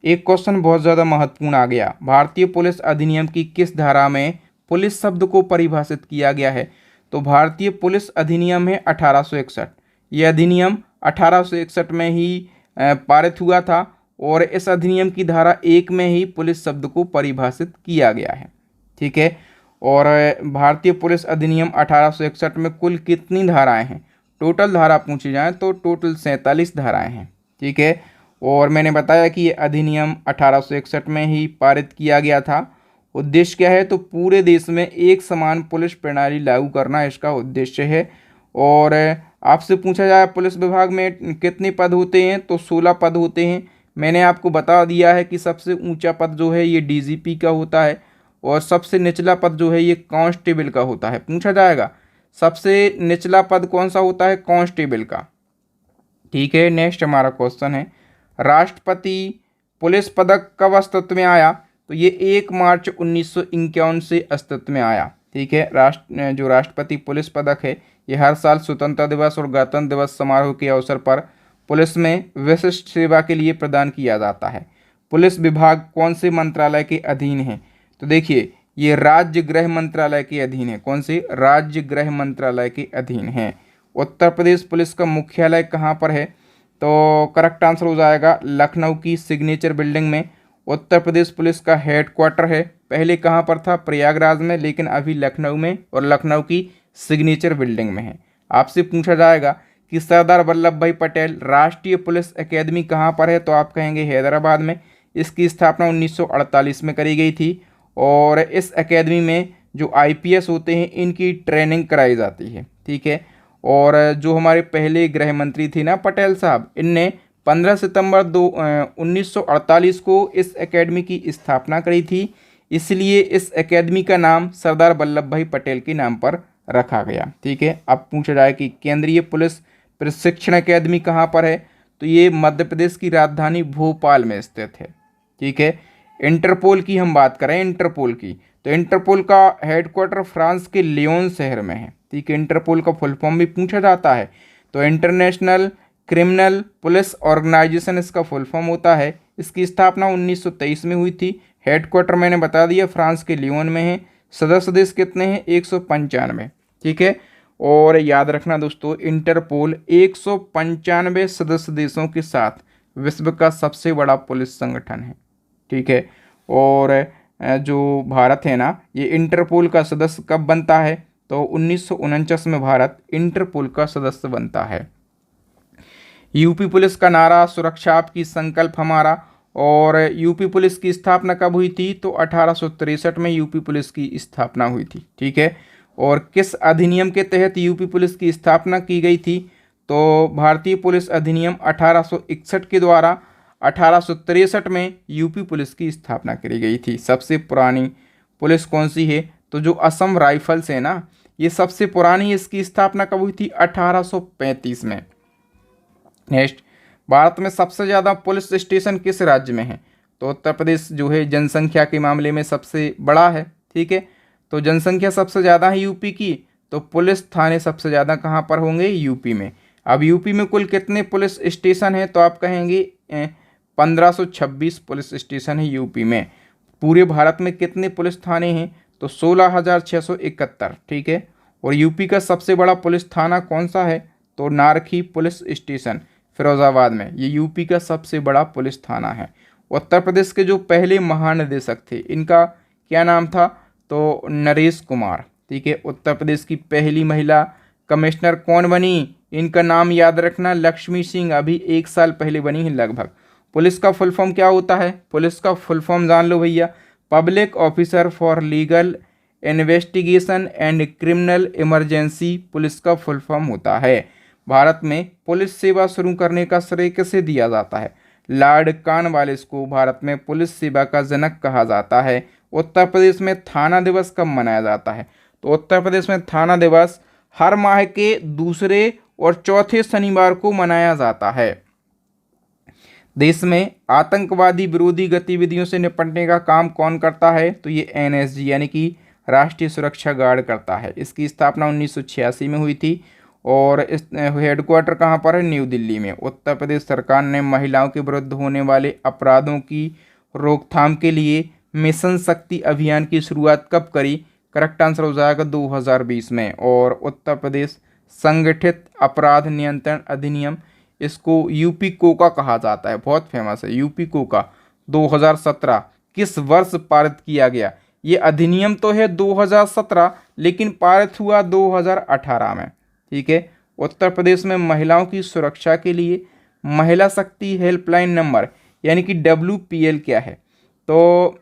एक क्वेश्चन बहुत ज़्यादा महत्वपूर्ण आ गया, भारतीय पुलिस अधिनियम की किस धारा में पुलिस शब्द को परिभाषित किया गया है, तो भारतीय पुलिस अधिनियम है 1861। ये अधिनियम 1861 में ही पारित हुआ था और इस अधिनियम की धारा 1 में ही पुलिस शब्द को परिभाषित किया गया है। ठीक है। और भारतीय पुलिस अधिनियम 1861 में कुल कितनी धाराएं हैं? टोटल धारा पूछी जाए तो टोटल 47 धाराएं हैं। ठीक है। और मैंने बताया कि ये अधिनियम 1861 में ही पारित किया गया था। उद्देश्य क्या है? तो पूरे देश में एक समान पुलिस प्रणाली लागू करना इसका उद्देश्य है। और आपसे पूछा जाए पुलिस विभाग में कितने पद होते हैं, तो 16 पद होते हैं। मैंने आपको बता दिया है कि सबसे ऊंचा पद जो है ये डीजीपी का होता है और सबसे निचला पद जो है ये कांस्टेबल का होता है। पूछा जाएगा सबसे निचला पद कौन सा होता है? कांस्टेबल का। ठीक है। नेक्स्ट हमारा क्वेश्चन है, राष्ट्रपति पुलिस पदक कब अस्तित्व में आया? तो ये 1 मार्च 1951 से अस्तित्व में आया। ठीक है। जो राष्ट्रपति पुलिस पदक है ये हर साल स्वतंत्रता दिवस और गणतंत्र दिवस समारोह के अवसर पर पुलिस में विशिष्ट सेवा के लिए प्रदान किया जाता है। पुलिस विभाग कौन से मंत्रालय के अधीन है? तो देखिए ये राज्य गृह मंत्रालय के अधीन है। कौन से? राज्य गृह मंत्रालय के अधीन है। उत्तर प्रदेश पुलिस का मुख्यालय कहाँ पर है? तो करेक्ट आंसर हो जाएगा लखनऊ की सिग्नेचर बिल्डिंग में। उत्तर प्रदेश पुलिस का हेडक्वार्टर है, पहले कहाँ पर था? प्रयागराज में, लेकिन अभी लखनऊ में और लखनऊ की सिग्नेचर बिल्डिंग में है। आपसे पूछा जाएगा कि सरदार वल्लभ भाई पटेल राष्ट्रीय पुलिस एकेडमी कहाँ पर है? तो आप कहेंगे हैदराबाद में। इसकी स्थापना 1948 में करी गई थी और इस एकेडमी में जो आईपीएस होते हैं इनकी ट्रेनिंग कराई जाती है। ठीक है। और जो हमारे पहले गृह मंत्री थे ना पटेल साहब, इनने 15 सितंबर 1948 को इस एकेडमी की स्थापना करी थी, इसलिए इस एकेडमी का नाम सरदार वल्लभ भाई पटेल के नाम पर रखा गया। ठीक है। अब पूछा जाए कि केंद्रीय पुलिस प्रशिक्षण एकेडमी कहाँ पर है? तो ये मध्य प्रदेश की राजधानी भोपाल में स्थित है। ठीक है। इंटरपोल की हम बात करें, इंटरपोल की, तो इंटरपोल का हेडक्वार्टर फ्रांस के लियोन शहर में है। ठीक है। इंटरपोल का फुल फॉर्म भी पूछा जाता है, तो इंटरनेशनल क्रिमिनल पुलिस ऑर्गेनाइजेशन इसका फुल फॉर्म होता है। इसकी स्थापना 1923 में हुई थी। हेडक्वार्टर मैंने बता दिया फ्रांस के लियोन में है। सदस्य देश कितने हैं? 195। ठीक है। और याद रखना दोस्तों, इंटरपोल 195 सदस्य देशों के साथ विश्व का सबसे बड़ा पुलिस संगठन है। ठीक है। और जो भारत है ना, ये इंटरपोल का सदस्य कब बनता है? तो 1949 में भारत इंटरपोल का सदस्य बनता है। यूपी पुलिस का नारा सुरक्षा आपकी संकल्प हमारा। और यूपी पुलिस की स्थापना कब हुई थी? तो 1863 में यूपी पुलिस की स्थापना हुई थी। ठीक है। और किस अधिनियम के तहत यूपी पुलिस की स्थापना की गई थी? तो भारतीय पुलिस अधिनियम 1861 के द्वारा 1863 में यूपी पुलिस की स्थापना करी गई थी। सबसे पुरानी पुलिस कौन सी है? तो जो असम राइफल्स है ना, ये सबसे पुरानी, इसकी स्थापना कब हुई थी? 1835 में। नेक्स्ट, भारत में सबसे ज़्यादा पुलिस स्टेशन किस राज्य में है? तो उत्तर प्रदेश जो है जनसंख्या के मामले में सबसे बड़ा है। ठीक है। तो जनसंख्या सबसे ज़्यादा है यूपी की, तो पुलिस थाने सबसे ज़्यादा कहाँ पर होंगे? यूपी में। अब यूपी में कुल कितने पुलिस स्टेशन हैं? तो आप कहेंगे 1526 पुलिस स्टेशन है यूपी में। पूरे भारत में कितने पुलिस थाने हैं? तो 16,671। ठीक है। और यूपी का सबसे बड़ा पुलिस थाना कौन सा है? तो नारखी पुलिस स्टेशन फिरोजाबाद में, ये यूपी का सबसे बड़ा पुलिस थाना है। उत्तर प्रदेश के जो पहले महानिदेशक थे इनका क्या नाम था? तो नरेश कुमार। ठीक है। उत्तर प्रदेश की पहली महिला कमिश्नर कौन बनी? इनका नाम याद रखना, लक्ष्मी सिंह, अभी 1 साल पहले बनी है लगभग। पुलिस का फुल फॉर्म क्या होता है? पुलिस का फुल फॉर्म जान लो भैया, public officer for legal investigation and criminal emergency police का फुल फॉर्म होता है। भारत में पुलिस सेवा शुरू करने का श्रेय किसे दिया जाता है? लॉर्ड कॉर्नवालिस को भारत में पुलिस सेवा का जनक कहा जाता है। उत्तर प्रदेश में थाना दिवस कब मनाया जाता है? तो उत्तर प्रदेश में थाना दिवस हर माह के दूसरे और चौथे शनिवार को मनाया जाता है। देश में आतंकवादी विरोधी गतिविधियों से निपटने का काम कौन करता है? तो ये एनएसजी यानी कि राष्ट्रीय सुरक्षा गार्ड करता है। इसकी स्थापना 1986 में हुई थी और इस हेडक्वार्टर कहाँ पर है? न्यू दिल्ली में। उत्तर प्रदेश सरकार ने महिलाओं के विरुद्ध होने वाले अपराधों की रोकथाम के लिए मिशन शक्ति अभियान की शुरुआत कब करी? करेक्ट आंसर हो जाएगा 2020 में। और उत्तर प्रदेश संगठित अपराध नियंत्रण अधिनियम इसको यूपी कोका कहा जाता है, बहुत फेमस है यूपी कोका। 2017 किस वर्ष पारित किया गया? ये अधिनियम तो है 2017 लेकिन पारित हुआ 2018 में। ठीक है। उत्तर प्रदेश में महिलाओं की सुरक्षा के लिए महिला शक्ति हेल्पलाइन नंबर यानी कि WPL क्या है? तो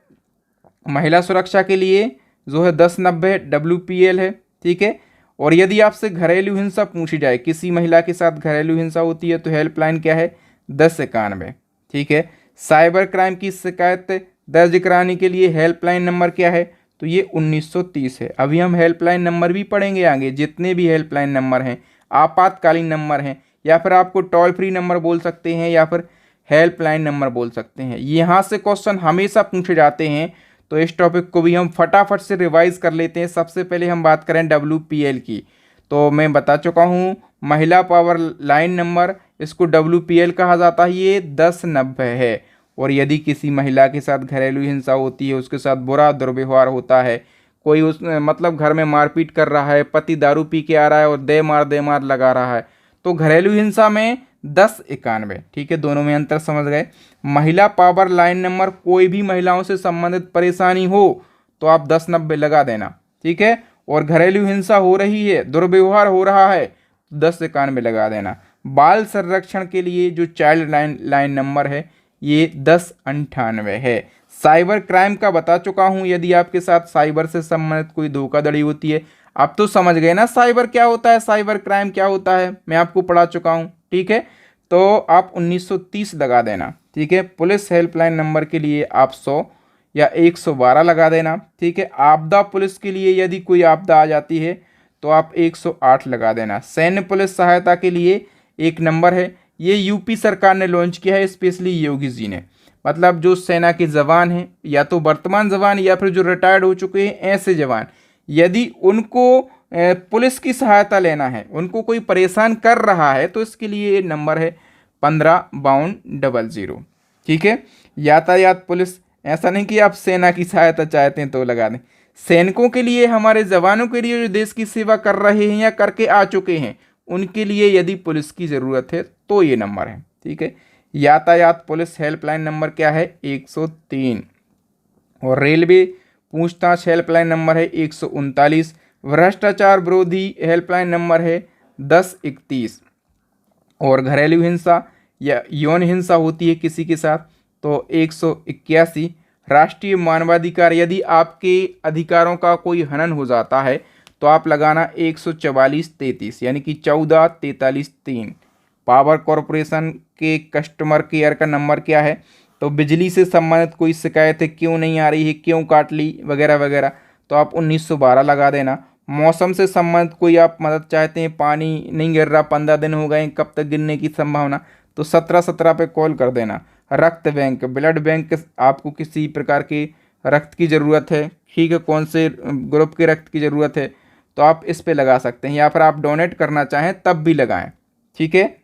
महिला सुरक्षा के लिए जो है 1090 WPL है। ठीक है। और यदि आपसे घरेलू हिंसा पूछी जाए, किसी महिला के साथ घरेलू हिंसा होती है तो हेल्पलाइन क्या है? 1091। ठीक है। साइबर क्राइम की शिकायत दर्ज कराने के लिए हेल्पलाइन नंबर क्या है? तो ये 1930 है। अभी हम हेल्पलाइन नंबर भी पढ़ेंगे आगे, जितने भी हेल्पलाइन नंबर हैं, आपातकालीन नंबर हैं, या फिर आपको टोल फ्री नंबर बोल सकते हैं या फिर हेल्पलाइन नंबर बोल सकते हैं। यहाँ से क्वेश्चन हमेशा पूछे जाते हैं, तो इस टॉपिक को भी हम फटाफट से रिवाइज कर लेते हैं। सबसे पहले हम बात करें WPL की, तो मैं बता चुका हूँ महिला पावर लाइन नंबर, इसको WPL कहा जाता है, ये 1090 है। और यदि किसी महिला के साथ घरेलू हिंसा होती है, उसके साथ बुरा दुर्व्यवहार होता है, कोई उस मतलब घर में मारपीट कर रहा है, पति दारू पी के आ रहा है और दे मार लगा रहा है, तो घरेलू हिंसा में 1091। ठीक है, दोनों में अंतर समझ गए। महिला पावर लाइन नंबर, कोई भी महिलाओं से संबंधित परेशानी हो तो आप 1090 लगा देना। ठीक है। और घरेलू हिंसा हो रही है, दुर्व्यवहार हो रहा है, 1091 लगा देना। बाल संरक्षण के लिए जो चाइल्ड लाइन नंबर है ये 1098 है। साइबर क्राइम का बता चुका हूं, यदि आपके साथ साइबर से संबंधित कोई धोखाधड़ी होती है, आप तो समझ गए ना साइबर क्या होता है, साइबर क्राइम क्या होता है, मैं आपको पढ़ा चुका हूं। ठीक है, तो आप 1930 लगा देना। ठीक है। पुलिस हेल्पलाइन नंबर के लिए आप 100 या 112 लगा देना। ठीक है। आपदा पुलिस के लिए यदि कोई आपदा आ जाती है तो आप 108 लगा देना। सैन्य पुलिस सहायता के लिए एक नंबर है, ये यूपी सरकार ने लॉन्च किया है, स्पेशली योगी जी ने। मतलब जो सेना के जवान हैं, या तो वर्तमान जवान या फिर जो रिटायर्ड हो चुके हैं, ऐसे जवान, यदि उनको पुलिस की सहायता लेना है, उनको कोई परेशान कर रहा है, तो इसके लिए नंबर है 155200। ठीक है। यातायात पुलिस, ऐसा नहीं कि आप सेना की सहायता चाहते हैं तो लगा दें। सैनिकों के लिए, हमारे जवानों के लिए जो देश की सेवा कर रहे हैं या करके आ चुके हैं, उनके लिए यदि पुलिस की ज़रूरत है तो ये नंबर है। ठीक है। यातायात पुलिस हेल्पलाइन नंबर क्या है? 103। और रेलवे पूछताछ हेल्पलाइन नंबर है 139। भ्रष्टाचार विरोधी हेल्पलाइन नंबर है 1031। और घरेलू हिंसा या यौन हिंसा होती है किसी के साथ तो 181। राष्ट्रीय मानवाधिकार, यदि आपके अधिकारों का कोई हनन हो जाता है तो आप लगाना 144-33 यानी कि 14-43-3। पावर कॉरपोरेशन के कस्टमर केयर का नंबर क्या है? तो बिजली से संबंधित कोई शिकायत है, क्यों नहीं आ रही है, क्यों काट ली वगैरह वगैरह, तो आप 1912 लगा देना। मौसम से संबंधित कोई आप मदद चाहते हैं, पानी नहीं गिर रहा, 15 दिन हो गए, कब तक गिरने की संभावना, तो 1717 पे कॉल कर देना। रक्त बैंक, ब्लड बैंक, आपको किसी प्रकार के रक्त की ज़रूरत है, ठीक है, कौन से ग्रुप के रक्त की ज़रूरत है, तो आप इस पे लगा सकते हैं, या फिर आप डोनेट करना चाहें तब भी लगाएं। ठीक है।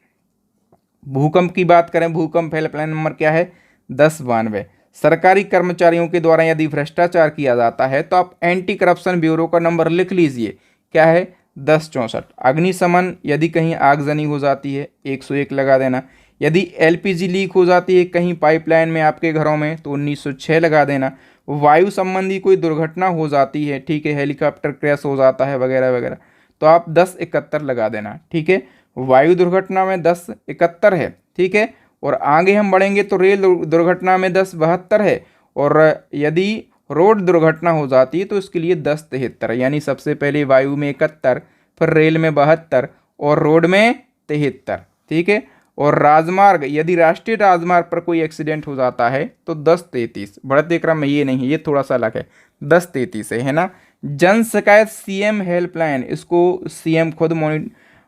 भूकंप की बात करें, भूकंप हेल्पलाइन नंबर क्या है? 1092। सरकारी कर्मचारियों के द्वारा यदि भ्रष्टाचार किया जाता है तो आप एंटी करप्शन ब्यूरो का नंबर लिख लीजिए, क्या है? 1064। अग्निशमन, यदि कहीं आगजनी हो जाती है 101 लगा देना। यदि LPG लीक हो जाती है कहीं पाइपलाइन में आपके घरों में तो 1906 लगा देना। वायु संबंधी कोई दुर्घटना हो जाती है, ठीक है, हेलीकॉप्टर क्रैश हो जाता है वगैरह वगैरह, तो आप 1071 लगा देना। ठीक है। वायु दुर्घटना में 1071 है। ठीक है। और आगे हम बढ़ेंगे तो रेल दुर्घटना में 1072 है, और यदि रोड दुर्घटना हो जाती है तो इसके लिए 1073, यानी सबसे पहले वायु में 71, फिर रेल में 72 और रोड में 73। ठीक है। और राजमार्ग, यदि राष्ट्रीय राजमार्ग पर कोई एक्सीडेंट हो जाता है तो 1033। बढ़ते क्रम में ये नहीं है, ये थोड़ा सा अलग है, 1033 है ना। जन शिकायत CM हेल्पलाइन, इसको CM खुद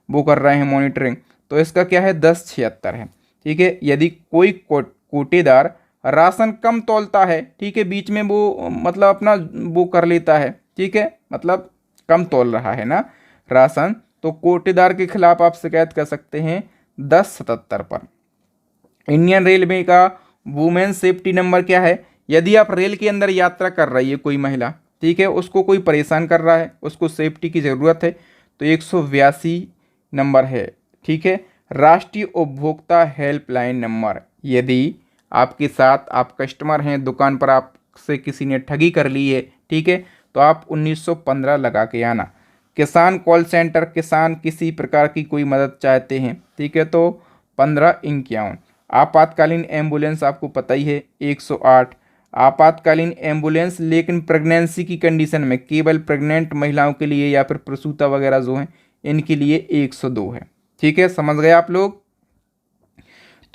वो कर रहे हैं मॉनिटरिंग, तो इसका क्या है? 1076 है। ठीक है। यदि कोई कोटेदार राशन कम तौलता है, ठीक है, बीच में वो मतलब अपना वो कर लेता है, ठीक है, मतलब कम तौल रहा है ना राशन, तो कोटेदार के खिलाफ आप शिकायत कर सकते हैं 1077 पर। इंडियन रेलवे का वुमेन सेफ्टी नंबर क्या है? यदि आप रेल के अंदर यात्रा कर रही है कोई महिला, ठीक है, उसको कोई परेशान कर रहा है, उसको सेफ्टी की ज़रूरत है, तो 182 नंबर है। ठीक है। राष्ट्रीय उपभोक्ता हेल्पलाइन नंबर, यदि आपके साथ आप कस्टमर हैं, दुकान पर आपसे किसी ने ठगी कर ली है, ठीक है, तो आप 1915 लगा के आना। किसान कॉल सेंटर, किसान किसी प्रकार की कोई मदद चाहते हैं, ठीक है, तो 1551। आपातकालीन एम्बुलेंस आपको पता ही है 108। आपातकालीन एम्बुलेंस लेकिन प्रेगनेंसी की कंडीशन में केवल प्रेग्नेंट महिलाओं के लिए या फिर प्रसूता वगैरह जो हैं इनके लिए 102 है, ठीक है, समझ गए आप लोग।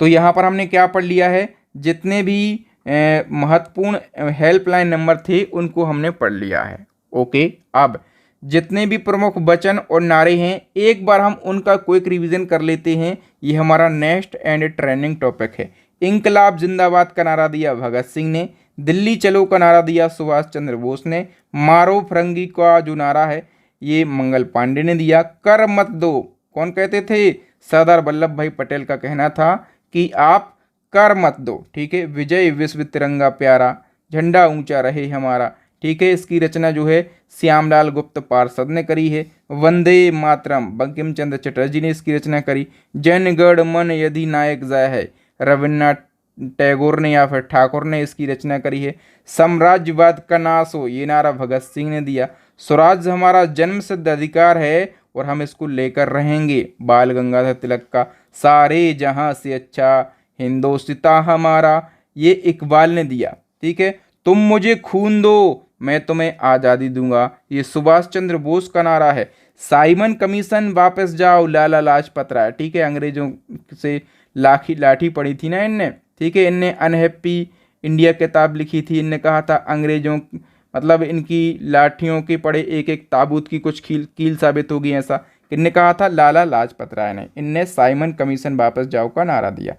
तो यहाँ पर हमने क्या पढ़ लिया है, जितने भी महत्वपूर्ण हेल्पलाइन नंबर थे उनको हमने पढ़ लिया है। ओके, अब जितने भी प्रमुख वचन और नारे हैं एक बार हम उनका क्विक रिवीजन कर लेते हैं। ये हमारा नेक्स्ट एंड ट्रेंडिंग टॉपिक है। इंकलाब जिंदाबाद का नारा दिया भगत सिंह ने, दिल्ली चलो का नारा दिया सुभाष चंद्र बोस ने, मारो फरंगी का जो नारा है ये मंगल पांडे ने दिया, कर मत दो कौन कहते थे, सरदार वल्लभ भाई पटेल का कहना था कि आप कर मत दो, ठीक है, विजय विश्व तिरंगा प्यारा, झंडा ऊंचा रहे हमारा, ठीक है, इसकी रचना जो है श्यामलाल गुप्त पार्षद ने करी है। वंदे मातरम बंकिम चंद्र चटर्जी ने इसकी रचना करी। जन गण मन यदि नायक जय है रविन्द्रनाथ टैगोर ने या फिर ठाकुर ने इसकी रचना करी है। साम्राज्यवाद का नाश हो ये नारा भगत सिंह ने दिया। स्वराज हमारा जन्म सिद्ध अधिकार है और हम इसको लेकर रहेंगे, बाल गंगाधर तिलक का। सारे जहां से अच्छा हिंदोस्तां हमारा, ये इकबाल ने दिया, ठीक है। तुम मुझे खून दो मैं तुम्हें आज़ादी दूंगा, ये सुभाष चंद्र बोस का नारा है। साइमन कमीशन वापस जाओ लाला लाजपत राय, ठीक है, अंग्रेजों से लाठी पड़ी थी ना इनने, ठीक है, इनने अनहैप्पी इंडिया किताब लिखी थी। इनने कहा था अंग्रेजों मतलब इनकी लाठियों के पड़े एक एक ताबूत की कुछ कील साबित होगी, ऐसा इनने कहा था लाला लाजपत राय ने। इनने साइमन कमीशन वापस जाओ का नारा दिया।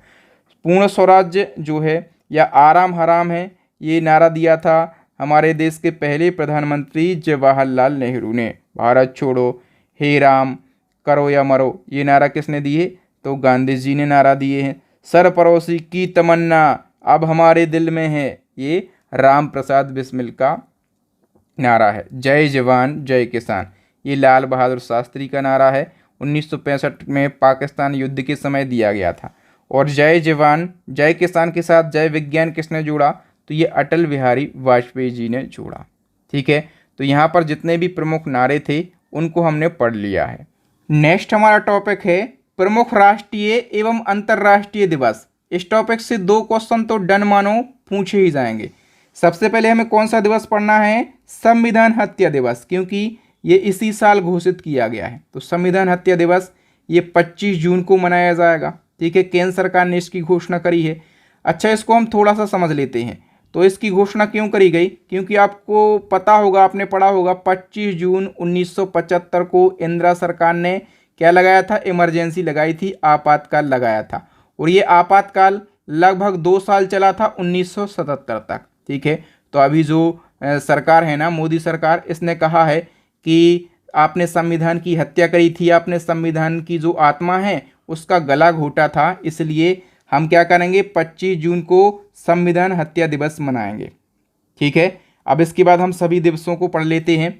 पूर्ण स्वराज्य जो है या आराम हराम है ये नारा दिया था हमारे देश के पहले प्रधानमंत्री जवाहरलाल नेहरू ने। भारत छोड़ो, हे राम, करो या मरो, ये नारा किसने दिए, तो गांधी जी ने नारा दिए हैं। सरफरोशी की तमन्ना अब हमारे दिल में है, ये राम प्रसाद बिस्मिल का नारा है। जय जवान जय किसान, ये लाल बहादुर शास्त्री का नारा है। 1965 में पाकिस्तान युद्ध के समय दिया गया था। और जय जवान जय किसान के साथ जय विज्ञान किसने जोड़ा, तो ये अटल बिहारी वाजपेयी जी ने जोड़ा, ठीक है। तो यहाँ पर जितने भी प्रमुख नारे थे उनको हमने पढ़ लिया है। नेक्स्ट हमारा टॉपिक है प्रमुख राष्ट्रीय एवं अंतर्राष्ट्रीय दिवस। इस टॉपिक से 2 क्वेश्चन तो डन मानो पूछे ही जाएंगे। सबसे पहले हमें कौन सा दिवस पढ़ना है, संविधान हत्या दिवस, क्योंकि ये इसी साल घोषित किया गया है। तो संविधान हत्या दिवस ये 25 जून को मनाया जाएगा, ठीक है, केंद्र सरकार ने इसकी घोषणा करी है। अच्छा, इसको हम थोड़ा सा समझ लेते हैं। तो इसकी घोषणा क्यों करी गई, क्योंकि आपको पता होगा, आपने पढ़ा होगा 25 जून 1975 को इंदिरा सरकार ने क्या लगाया था, इमरजेंसी लगाई थी, आपातकाल लगाया था। और ये आपातकाल लगभग 2 साल चला था 1977 तक, ठीक है। तो अभी जो सरकार है ना, मोदी सरकार, इसने कहा है कि आपने संविधान की हत्या करी थी, आपने संविधान की जो आत्मा है उसका गला घोटा था, इसलिए हम क्या करेंगे 25 जून को संविधान हत्या दिवस मनाएंगे, ठीक है। अब इसके बाद हम सभी दिवसों को पढ़ लेते हैं।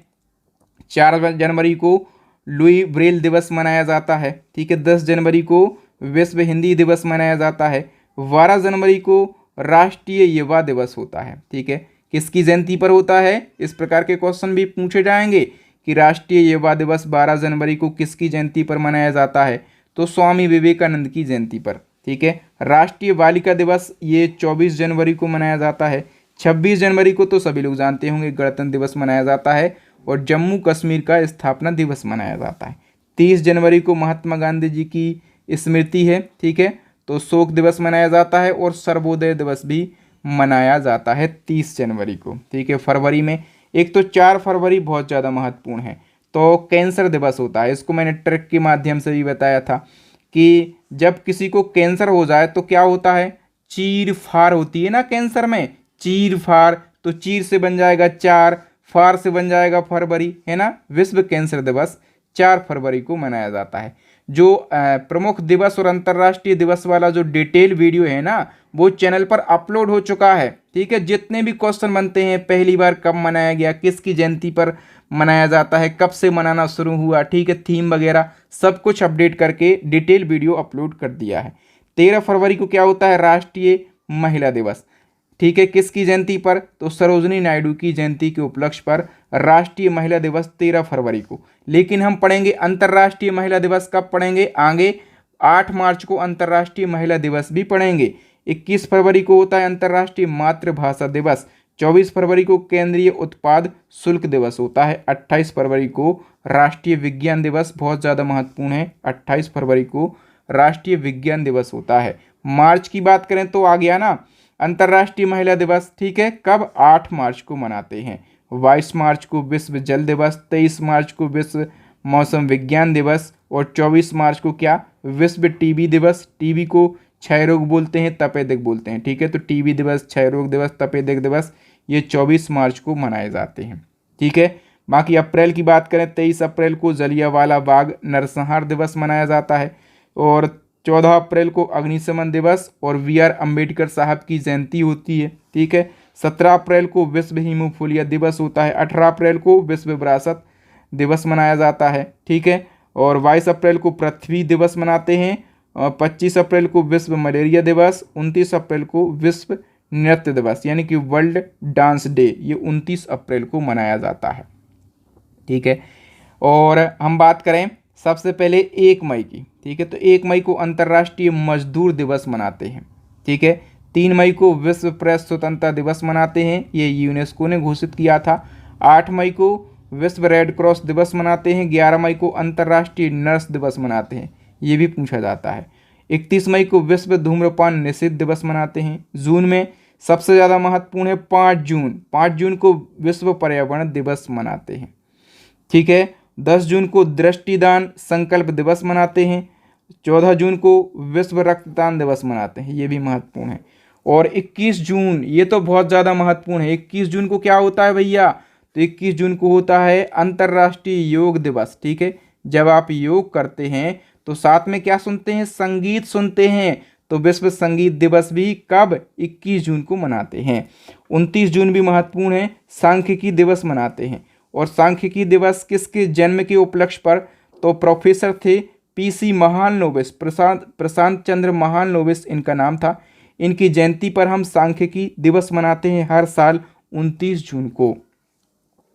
4 जनवरी को लुई ब्रेल दिवस मनाया जाता है, ठीक है। 10 जनवरी को विश्व हिंदी दिवस मनाया जाता है। 12 जनवरी को राष्ट्रीय युवा दिवस होता है, ठीक है। किसकी जयंती पर होता है, इस प्रकार के क्वेश्चन भी पूछे जाएंगे कि राष्ट्रीय युवा दिवस 12 जनवरी को किसकी जयंती पर मनाया जाता है, तो स्वामी विवेकानंद की जयंती पर, ठीक है। राष्ट्रीय बालिका दिवस ये 24 जनवरी को मनाया जाता है। 26 जनवरी को तो सभी लोग जानते होंगे गणतंत्र दिवस मनाया जाता है और जम्मू कश्मीर का स्थापना दिवस मनाया जाता है। 30 जनवरी को महात्मा गांधी जी की स्मृति है, ठीक है, तो शोक दिवस मनाया जाता है। और सर्वोदय दिवस भी मनाया जाता है 30 जनवरी को, ठीक है। फरवरी में एक तो 4 फरवरी बहुत ज़्यादा महत्वपूर्ण है, तो कैंसर दिवस होता है। इसको मैंने ट्रिक के माध्यम से भी बताया था कि जब किसी को कैंसर हो जाए तो क्या होता है, चीर फाड़ होती है ना कैंसर में, चीर फाड़, तो चीर से बन जाएगा 4, फाड़ से बन जाएगा फरवरी, है ना। विश्व कैंसर दिवस 4 फरवरी को मनाया जाता है। जो प्रमुख दिवस और अंतर्राष्ट्रीय दिवस वाला जो डिटेल वीडियो है ना, वो चैनल पर अपलोड हो चुका है। ठीक है, जितने भी क्वेश्चन बनते हैं, पहली बार कब मनाया गया, किसकी जयंती पर मनाया जाता है, कब से मनाना शुरू हुआ, ठीक है, थीम वगैरह सब कुछ अपडेट करके डिटेल वीडियो अपलोड कर दिया है। 13 फरवरी को क्या होता है, राष्ट्रीय महिला दिवस। ठीक है, किसकी जयंती पर, तो सरोजिनी नायडू की जयंती के उपलक्ष्य पर राष्ट्रीय महिला दिवस 13 फरवरी को। लेकिन हम पढ़ेंगे अंतर्राष्ट्रीय महिला दिवस कब पढ़ेंगे, आगे 8 मार्च को अंतर्राष्ट्रीय महिला दिवस भी पढ़ेंगे। 21 फरवरी को होता है अंतर्राष्ट्रीय मातृभाषा दिवस। 24 फरवरी को केंद्रीय उत्पाद शुल्क दिवस होता है। 28 फरवरी को राष्ट्रीय विज्ञान दिवस, बहुत ज़्यादा महत्वपूर्ण है, 28 फरवरी को राष्ट्रीय विज्ञान दिवस होता है। मार्च की बात करें तो आ गया ना अंतर्राष्ट्रीय महिला दिवस। ठीक है, कब, 8 मार्च को मनाते हैं। 22 मार्च को विश्व जल दिवस, 23 मार्च को विश्व मौसम विज्ञान दिवस और 24 मार्च को क्या, विश्व टीबी दिवस। टीबी को क्षय रोग बोलते हैं, तपेदिक बोलते हैं। ठीक है, तो टीबी दिवस, क्षय रोग दिवस, तपेदिक दिवस ये 24 मार्च को मनाए जाते हैं। ठीक है, बाकी अप्रैल की बात करें, 23 अप्रैल को जलियांवाला बाग नरसंहार दिवस मनाया जाता है और 14 अप्रैल को अग्निशमन दिवस और VR अम्बेडकर साहब की जयंती होती है। ठीक है, 17 अप्रैल को विश्व हीमोफीलिया दिवस होता है। 18 अप्रैल को विश्व विरासत दिवस मनाया जाता है। ठीक है, और 22 अप्रैल को पृथ्वी दिवस मनाते हैं और 25 अप्रैल को विश्व मलेरिया दिवस। 29 अप्रैल को विश्व नृत्य दिवस यानी कि वर्ल्ड डांस डे, ये 29 अप्रैल को मनाया जाता है। ठीक है, और हम बात करें सबसे पहले 1 मई की। ठीक है, तो 1 मई को अंतर्राष्ट्रीय मजदूर दिवस मनाते हैं। ठीक है, 3 मई को विश्व प्रेस स्वतंत्रता दिवस मनाते हैं, ये यूनेस्को ने घोषित किया था। 8 मई को विश्व रेड क्रॉस दिवस मनाते हैं। 11 मई को अंतर्राष्ट्रीय नर्स दिवस मनाते हैं, ये भी पूछा जाता है। 31 मई को विश्व धूम्रपान निषेध दिवस मनाते हैं। जून में सबसे ज़्यादा महत्वपूर्ण है 5 जून। 5 जून को विश्व पर्यावरण दिवस मनाते हैं। ठीक है, 10 जून को दृष्टिदान संकल्प दिवस मनाते हैं। 14 जून को विश्व रक्तदान दिवस मनाते हैं, ये भी महत्वपूर्ण है। और 21 जून, ये तो बहुत ज़्यादा महत्वपूर्ण है। 21 जून को क्या होता है भैया, तो 21 जून को होता है अंतर्राष्ट्रीय योग दिवस। ठीक है, जब आप योग करते हैं तो साथ में क्या सुनते हैं, संगीत सुनते हैं, तो विश्व संगीत दिवस भी कब, 21 जून को मनाते हैं। 29 जून भी महत्वपूर्ण है, सांख्यिकी दिवस मनाते हैं। और सांख्यिकी दिवस किसके जन्म के उपलक्ष्य पर, तो प्रोफेसर थे PC महालनोबिस, प्रशांत चंद्र महालनोबिस इनका नाम था। इनकी जयंती पर हम सांख्यिकी दिवस मनाते हैं हर साल 29 जून को।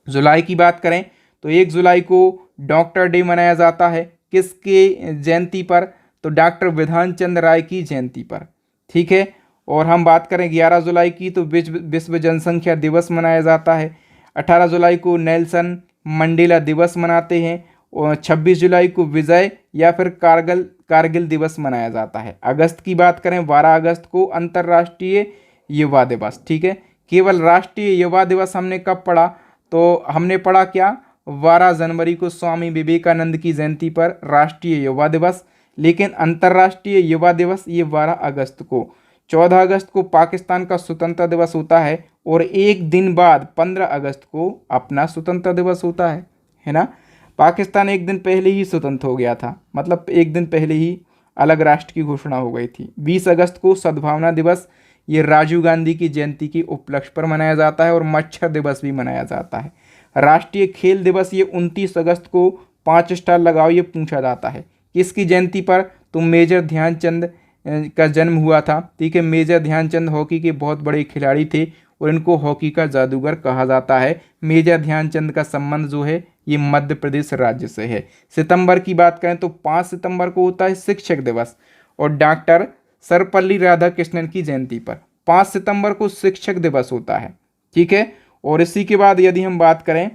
जुलाई की बात करें तो 1 जुलाई को डॉक्टर डे मनाया जाता है, किसके जयंती पर, तो डॉक्टर विधान चंद्र राय की जयंती पर। ठीक है, और हम बात करें 11 जुलाई की तो विश्व जनसंख्या दिवस मनाया जाता है। 18 जुलाई को नेल्सन मंडेला दिवस मनाते हैं और 26 जुलाई को विजय या फिर कारगिल दिवस मनाया जाता है। अगस्त की बात करें, 12 अगस्त को अंतर्राष्ट्रीय युवा दिवस। ठीक है, केवल राष्ट्रीय युवा दिवस हमने कब पढ़ा, तो हमने पढ़ा क्या, 12 जनवरी को स्वामी विवेकानंद की जयंती पर राष्ट्रीय युवा दिवस। लेकिन अंतर्राष्ट्रीय युवा दिवस ये 12 अगस्त को। 14 अगस्त को पाकिस्तान का स्वतंत्रता दिवस होता है और एक दिन बाद 15 अगस्त को अपना स्वतंत्रता दिवस होता है ना। पाकिस्तान एक दिन पहले ही स्वतंत्र हो गया था, मतलब एक दिन पहले ही अलग राष्ट्र की घोषणा हो गई थी। 20 अगस्त को सद्भावना दिवस, ये राजीव गांधी की जयंती के उपलक्ष्य पर मनाया जाता है। और मच्छर दिवस भी मनाया जाता है। राष्ट्रीय खेल दिवस ये 29 अगस्त को 5 स्टार लगाओ, ये पूछा जाता है किसकी जयंती पर, तो मेजर ध्यानचंद का जन्म हुआ था। ठीक है, मेजर ध्यानचंद हॉकी के बहुत बड़े खिलाड़ी थे और इनको हॉकी का जादूगर कहा जाता है। मेजर ध्यानचंद का संबंध जो है ये मध्य प्रदेश राज्य से है। सितंबर की बात करें तो 5 सितंबर को होता है शिक्षक दिवस और डॉक्टर सर्वपल्ली राधाकृष्णन की जयंती पर 5 सितंबर को शिक्षक दिवस होता है। ठीक है, और इसी के बाद यदि हम बात करें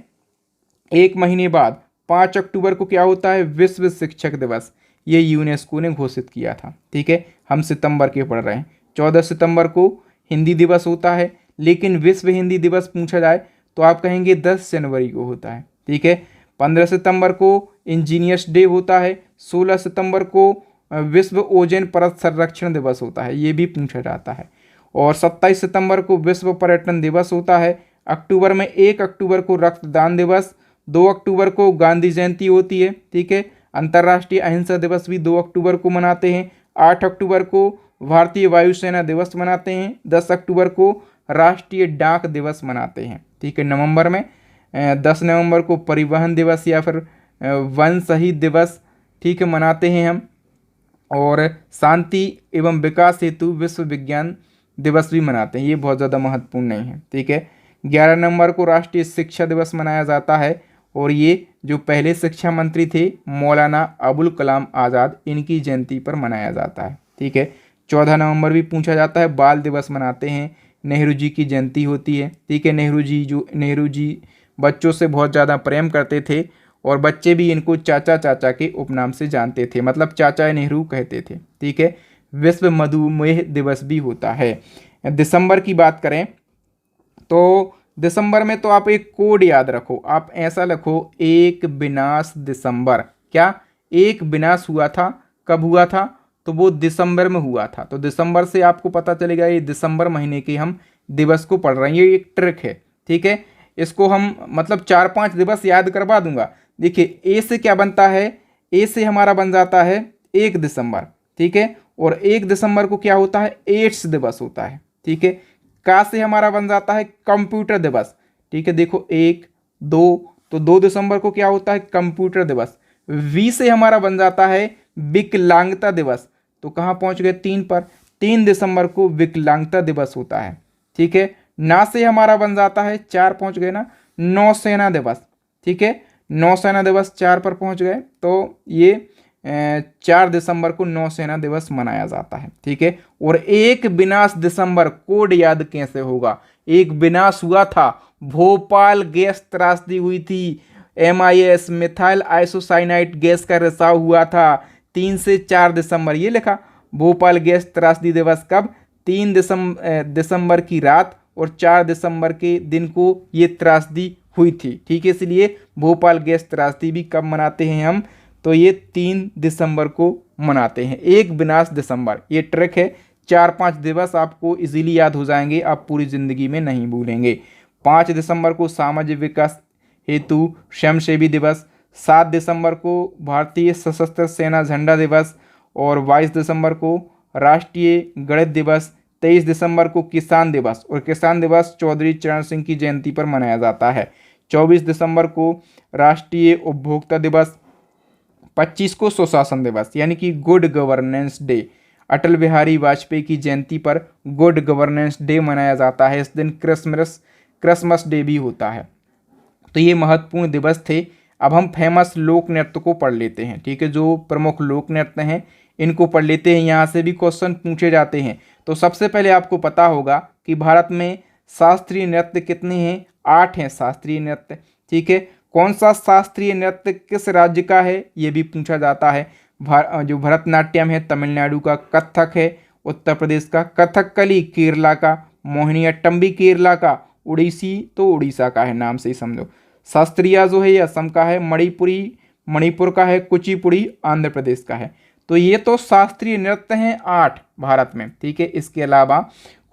1 महीने बाद 5 अक्टूबर को क्या होता है, विश्व शिक्षक दिवस, ये यूनेस्को ने घोषित किया था। ठीक है, हम सितंबर के पढ़ रहे हैं। 14 सितंबर को हिंदी दिवस होता है, लेकिन विश्व हिंदी दिवस पूछा जाए तो आप कहेंगे 10 जनवरी को होता है। ठीक है, 15 सितंबर को इंजीनियर्स डे होता है। 16 सितंबर को विश्व ओजोन परत संरक्षण दिवस होता है, ये भी पूछा जाता है। और 27 सितंबर को विश्व पर्यटन दिवस होता है। अक्टूबर में 1 अक्टूबर को रक्तदान दिवस, 2 अक्टूबर को गांधी जयंती होती है। ठीक है, अंतर्राष्ट्रीय अहिंसा दिवस भी 2 अक्टूबर को मनाते हैं। 8 अक्टूबर को भारतीय वायुसेना दिवस मनाते हैं। 10 अक्टूबर को राष्ट्रीय डाक दिवस मनाते हैं। ठीक है, नवंबर में 10 नवंबर को परिवहन दिवस या फिर वन शहीद दिवस, ठीक है, मनाते हैं हम। और शांति एवं विकास हेतु विश्व विज्ञान दिवस भी मनाते हैं। ये बहुत ज़्यादा महत्वपूर्ण नहीं है। ठीक है, 11 नवंबर को राष्ट्रीय शिक्षा दिवस मनाया जाता है और ये जो पहले शिक्षा मंत्री थे मौलाना अबुल कलाम आज़ाद, इनकी जयंती पर मनाया जाता है। ठीक है, 14 नवंबर भी पूछा जाता है, बाल दिवस मनाते हैं। नेहरू जी की जयंती होती है। ठीक है, नेहरू जी बच्चों से बहुत ज़्यादा प्रेम करते थे और बच्चे भी इनको चाचा चाचा के उपनाम से जानते थे, मतलब चाचा नेहरू कहते थे। ठीक है, विश्व मधुमेह दिवस भी होता है। दिसंबर की बात करें तो दिसंबर में तो आप एक कोड याद रखो, आप ऐसा लिखो, एक विनाश दिसंबर। क्या एक विनाश हुआ था, कब हुआ था? तो वो दिसंबर में हुआ था। तो दिसंबर से आपको पता चलेगा ये दिसंबर महीने के हम दिवस को पढ़ रहे हैं। ये एक ट्रिक है। ठीक है, इसको हम मतलब 4-5 दिवस याद करवा दूंगा। देखिए, ए से क्या बनता है, ए से हमारा बन जाता है 1 दिसंबर। ठीक है, और 1 दिसंबर को क्या होता है, एड्स दिवस होता है। ठीक है, का से हमारा बन जाता है कंप्यूटर दिवस। ठीक है, देखो 1 2, तो 2 दिसंबर को क्या होता है, कंप्यूटर दिवस। वी से हमारा बन जाता है विकलांगता दिवस। तो कहाँ पहुंच गए, 3 पर। 3 दिसंबर को विकलांगता दिवस होता है। ठीक है, ना से हमारा बन जाता है, 4 पहुंच गए ना, नौसेना दिवस। ठीक है, नौसेना दिवस 4 पर पहुंच गए। तो ये 4 दिसंबर को नौसेना दिवस मनाया जाता है। ठीक है, और एक विनाश दिसंबर कोड याद कैसे होगा, एक विनाश हुआ था, भोपाल गैस त्रासदी हुई थी, MIS मिथाइल आइसोसाइनाइड गैस का रिसाव हुआ था 3 से 4 दिसंबर। ये लिखा, भोपाल गैस त्रासदी दिवस कब, 3 दिसंबर की रात और 4 दिसंबर के दिन को ये त्रासदी हुई थी। ठीक है, इसलिए भोपाल गैस त्रासदी भी कब मनाते हैं हम, तो ये 3 दिसंबर को मनाते हैं। एक विनाश दिसंबर, ये ट्रिक है। 4-5 दिवस आपको इजीली याद हो जाएंगे, आप पूरी जिंदगी में नहीं भूलेंगे। 5 दिसंबर को सामाजिक विकास हेतु स्वयंसेवी दिवस। 7 दिसंबर को भारतीय सशस्त्र सेना झंडा दिवस और 22 दिसंबर को राष्ट्रीय गणित दिवस। 23 दिसंबर को किसान दिवस, और किसान दिवस चौधरी चरण सिंह की जयंती पर मनाया जाता है। 24 दिसंबर को राष्ट्रीय उपभोक्ता दिवस। 25 को सुशासन दिवस यानी कि good governance day. Atal Bihari Vajpayee की जयंती पर गुड गवर्नेंस डे मनाया जाता है। इस दिन क्रिसमस डे भी होता है। तो ये महत्वपूर्ण दिवस थे। अब हम फेमस लोक नृत्य को पढ़ लेते हैं। ठीक है, जो प्रमुख लोक नृत्य हैं इनको पढ़ लेते हैं, यहाँ से भी क्वेश्चन पूछे जाते हैं। तो सबसे पहले आपको पता होगा कि भारत में शास्त्रीय नृत्य कितने हैं, 8 हैं शास्त्रीय नृत्य। ठीक है, कौन सा शास्त्रीय नृत्य किस राज्य का है, ये भी पूछा जाता है। जो भरतनाट्यम है तमिलनाडु का, कथक है उत्तर प्रदेश का, कथकली केरला का, मोहिनीअट्टम भी केरला का, उड़ीसी तो उड़ीसा का है, नाम से ही समझो। शास्त्रीय जो है ये असम का है, मणिपुरी मणिपुर का है, कुचिपुड़ी आंध्र प्रदेश का है। तो ये तो शास्त्रीय नृत्य हैं 8 भारत में। ठीक है, इसके अलावा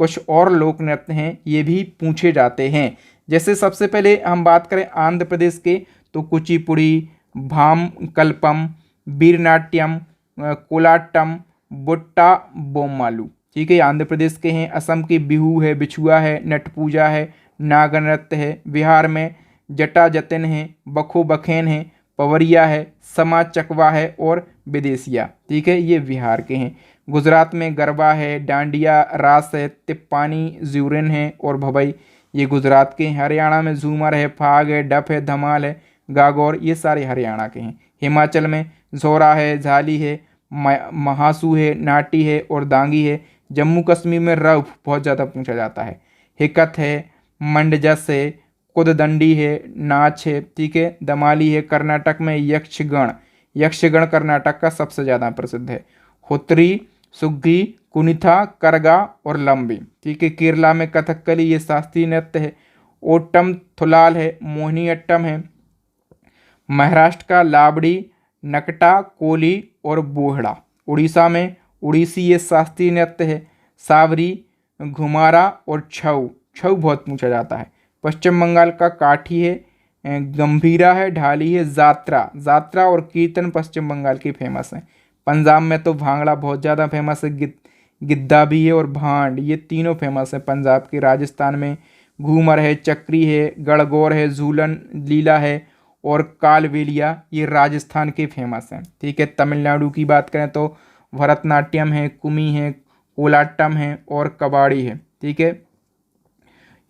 कुछ और लोक नृत्य हैं, ये भी पूछे जाते हैं। जैसे सबसे पहले हम बात करें आंध्र प्रदेश के, तो कुचिपुड़ी, भामकल्पम, वीरनाट्यम, कोलाट्टम, बुट्टा बोम्मालू। ठीक है, आंध्र प्रदेश के हैं। असम के बिहू है, बिछुआ है, नट पूजा है, नागर नृत्य है। बिहार में जटा जतिन है, बखो बखेन है, पवरिया है, समा चकवा है और विदेशिया। ठीक है, ये बिहार के हैं। गुजरात में गरबा है, डांडिया रास है, तिप्पानी ज्यूरिन है और भभई, ये गुजरात के हैं। हरियाणा में झूमर है, फाग है, डफ है, धमाल है, गागौर, ये सारे हरियाणा के हैं। हिमाचल में जोरा है, झाली है, महासू है, नाटी है और दांगी है। जम्मू कश्मीर में रऊफ बहुत ज़्यादा पूछा जाता है। हिकत है, मंडजस है, कुददंडी है, नाच है। ठीक है, दमाली है। कर्नाटक में यक्षगण कर्नाटक का सबसे ज़्यादा प्रसिद्ध है। हुत्री, सुग्गी, कुनिथा, करगा और लंबी। ठीक है, केरला में कथकली, ये शास्त्रीय नृत्य है। ओट्टम थुलाल है, मोहिनीअट्टम है। महाराष्ट्र का लावड़ी, नकटा, कोली और बोहड़ा। उड़ीसा में उड़ीसी, ये शास्त्रीय नृत्य है। सावरी, घुमारा और छऊ बहुत पूछा जाता है। पश्चिम बंगाल का काठी है, गंभीरा है, ढाली है, जात्रा जात्रा और कीर्तन पश्चिम बंगाल की फेमस है। पंजाब में तो भांगड़ा बहुत ज़्यादा फेमस है, गिद्दा भी है और भांड, ये तीनों फेमस है पंजाब के। राजस्थान में घूमर है, चक्री है, गणगौर है, झूलन लीला है और कालबेलिया, ये राजस्थान के फेमस हैं। ठीक है, तमिलनाडु की बात करें तो भरतनाट्यम है, कुमी है, कोलाट्टम है और कबाड़ी है। ठीक है,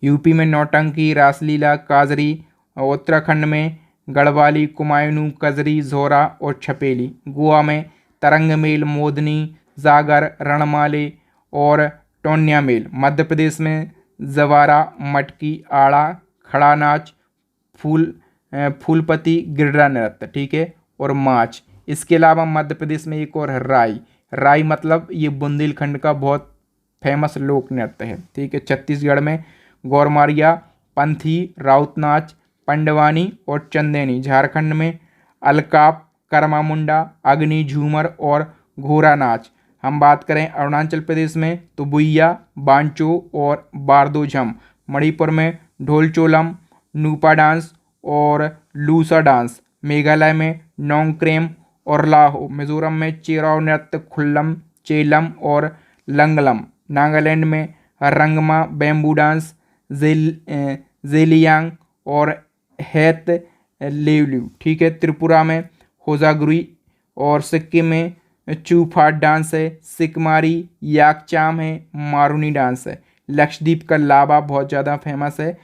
यूपी में नौटंकी, रासलीला, काजरी, उत्तराखंड में गढ़वाली, कुमायूं, कजरी, झोरा और छपेली। गोवा में तरंग मेल, मोदनी, जागर, रणमाले और टोन्या मेल। मध्य प्रदेश में जवारा, मटकी, आड़ा, खड़ा नाच, फूलपति, गिरडा नृत्य। ठीक है, और माच। इसके अलावा मध्य प्रदेश में एक और है राई। राई मतलब ये बुंदेलखंड का बहुत फेमस लोक नृत्य है। ठीक है, छत्तीसगढ़ में गौरमारिया, पंथी, राउत नाच, पंडवानी और चंदेनी। झारखंड में अलकाप, कर्मा मुंडा, अग्नि, झूमर और घोड़ा नाच। हम बात करें अरुणाचल प्रदेश में तो बुइया, बांचो और बारदोझम। मणिपुर में ढोलचोलम, नूपा डांस और लूसा डांस। मेघालय में नोंगक्रेम और लाहो। मिजोरम में चेराव नृत्य, खुल्लम, चेलम और लंगलम। नागालैंड में रंगमा, बैम्बू डांस, जेलियांग और हैत लेवल्यू। ठीक है, त्रिपुरा में होजागुरी और सिक्किम में चूफाट डांस है, सिकमारी, याकचाम है, मारूनी डांस है। लक्षद्वीप का लावा बहुत ज़्यादा फेमस है।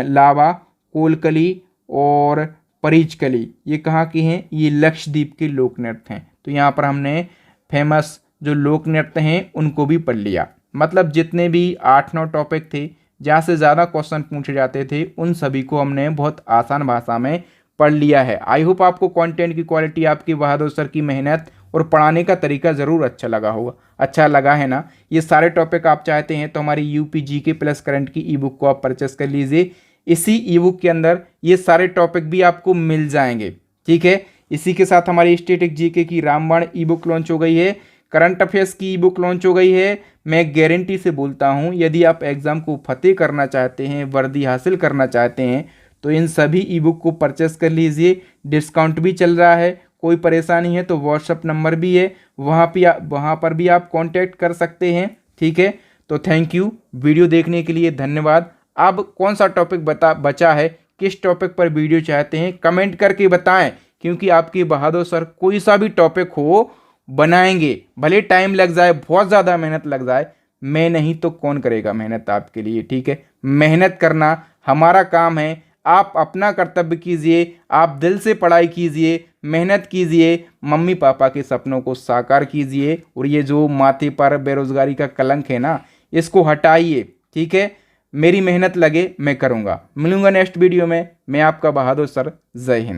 लावा, कोलकली और परिचकली, ये कहाँ की हैं? ये लक्षद्वीप के लोक नृत्य हैं। तो यहाँ पर हमने फेमस जो लोक नृत्य हैं उनको भी पढ़ लिया। मतलब जितने भी 8-9 टॉपिक थे जहाँ से ज़्यादा क्वेश्चन पूछे जाते थे उन सभी को हमने बहुत आसान भाषा में पढ़ लिया है। आई होप आपको कंटेंट की क्वालिटी, आपकी बहादुर सर की मेहनत और पढ़ाने का तरीका ज़रूर अच्छा लगा होगा। अच्छा लगा है ना? ये सारे टॉपिक आप चाहते हैं तो हमारी यूपी जीके प्लस करंट की ई बुक को आप परचेस कर लीजिए। इसी ई बुक के अंदर ये सारे टॉपिक भी आपको मिल जाएंगे। ठीक है, इसी के साथ हमारी स्टैटिक जीके की रामबाण ई बुक लॉन्च हो गई है, करंट अफेयर्स की ई बुक लॉन्च हो गई है। मैं गारंटी से बोलता हूँ यदि आप एग्ज़ाम को फतेह करना चाहते हैं, वर्दी हासिल करना चाहते हैं तो इन सभी ई बुक को परचेस कर लीजिए। डिस्काउंट भी चल रहा है, कोई परेशानी है तो व्हाट्सअप नंबर भी है, वहाँ पर भी आप कांटेक्ट कर सकते हैं। ठीक है, तो थैंक यू, वीडियो देखने के लिए धन्यवाद। अब कौन सा टॉपिक बचा है, किस टॉपिक पर वीडियो चाहते हैं कमेंट करके बताएं, क्योंकि आपके बहादुर सर कोई सा भी टॉपिक हो बनाएंगे। भले टाइम लग जाए, बहुत ज़्यादा मेहनत लग जाए, मैं नहीं तो कौन करेगा मेहनत आपके लिए। ठीक है, मेहनत करना हमारा काम है। आप अपना कर्तव्य कीजिए, आप दिल से पढ़ाई कीजिए, मेहनत कीजिए, मम्मी पापा के सपनों को साकार कीजिए और ये जो माथे पर बेरोजगारी का कलंक है ना, इसको हटाइए। ठीक है, मेरी मेहनत लगे, मैं करूँगा। मिलूंगा नेक्स्ट वीडियो में। मैं आपका बहादुर सर। जय हिंद।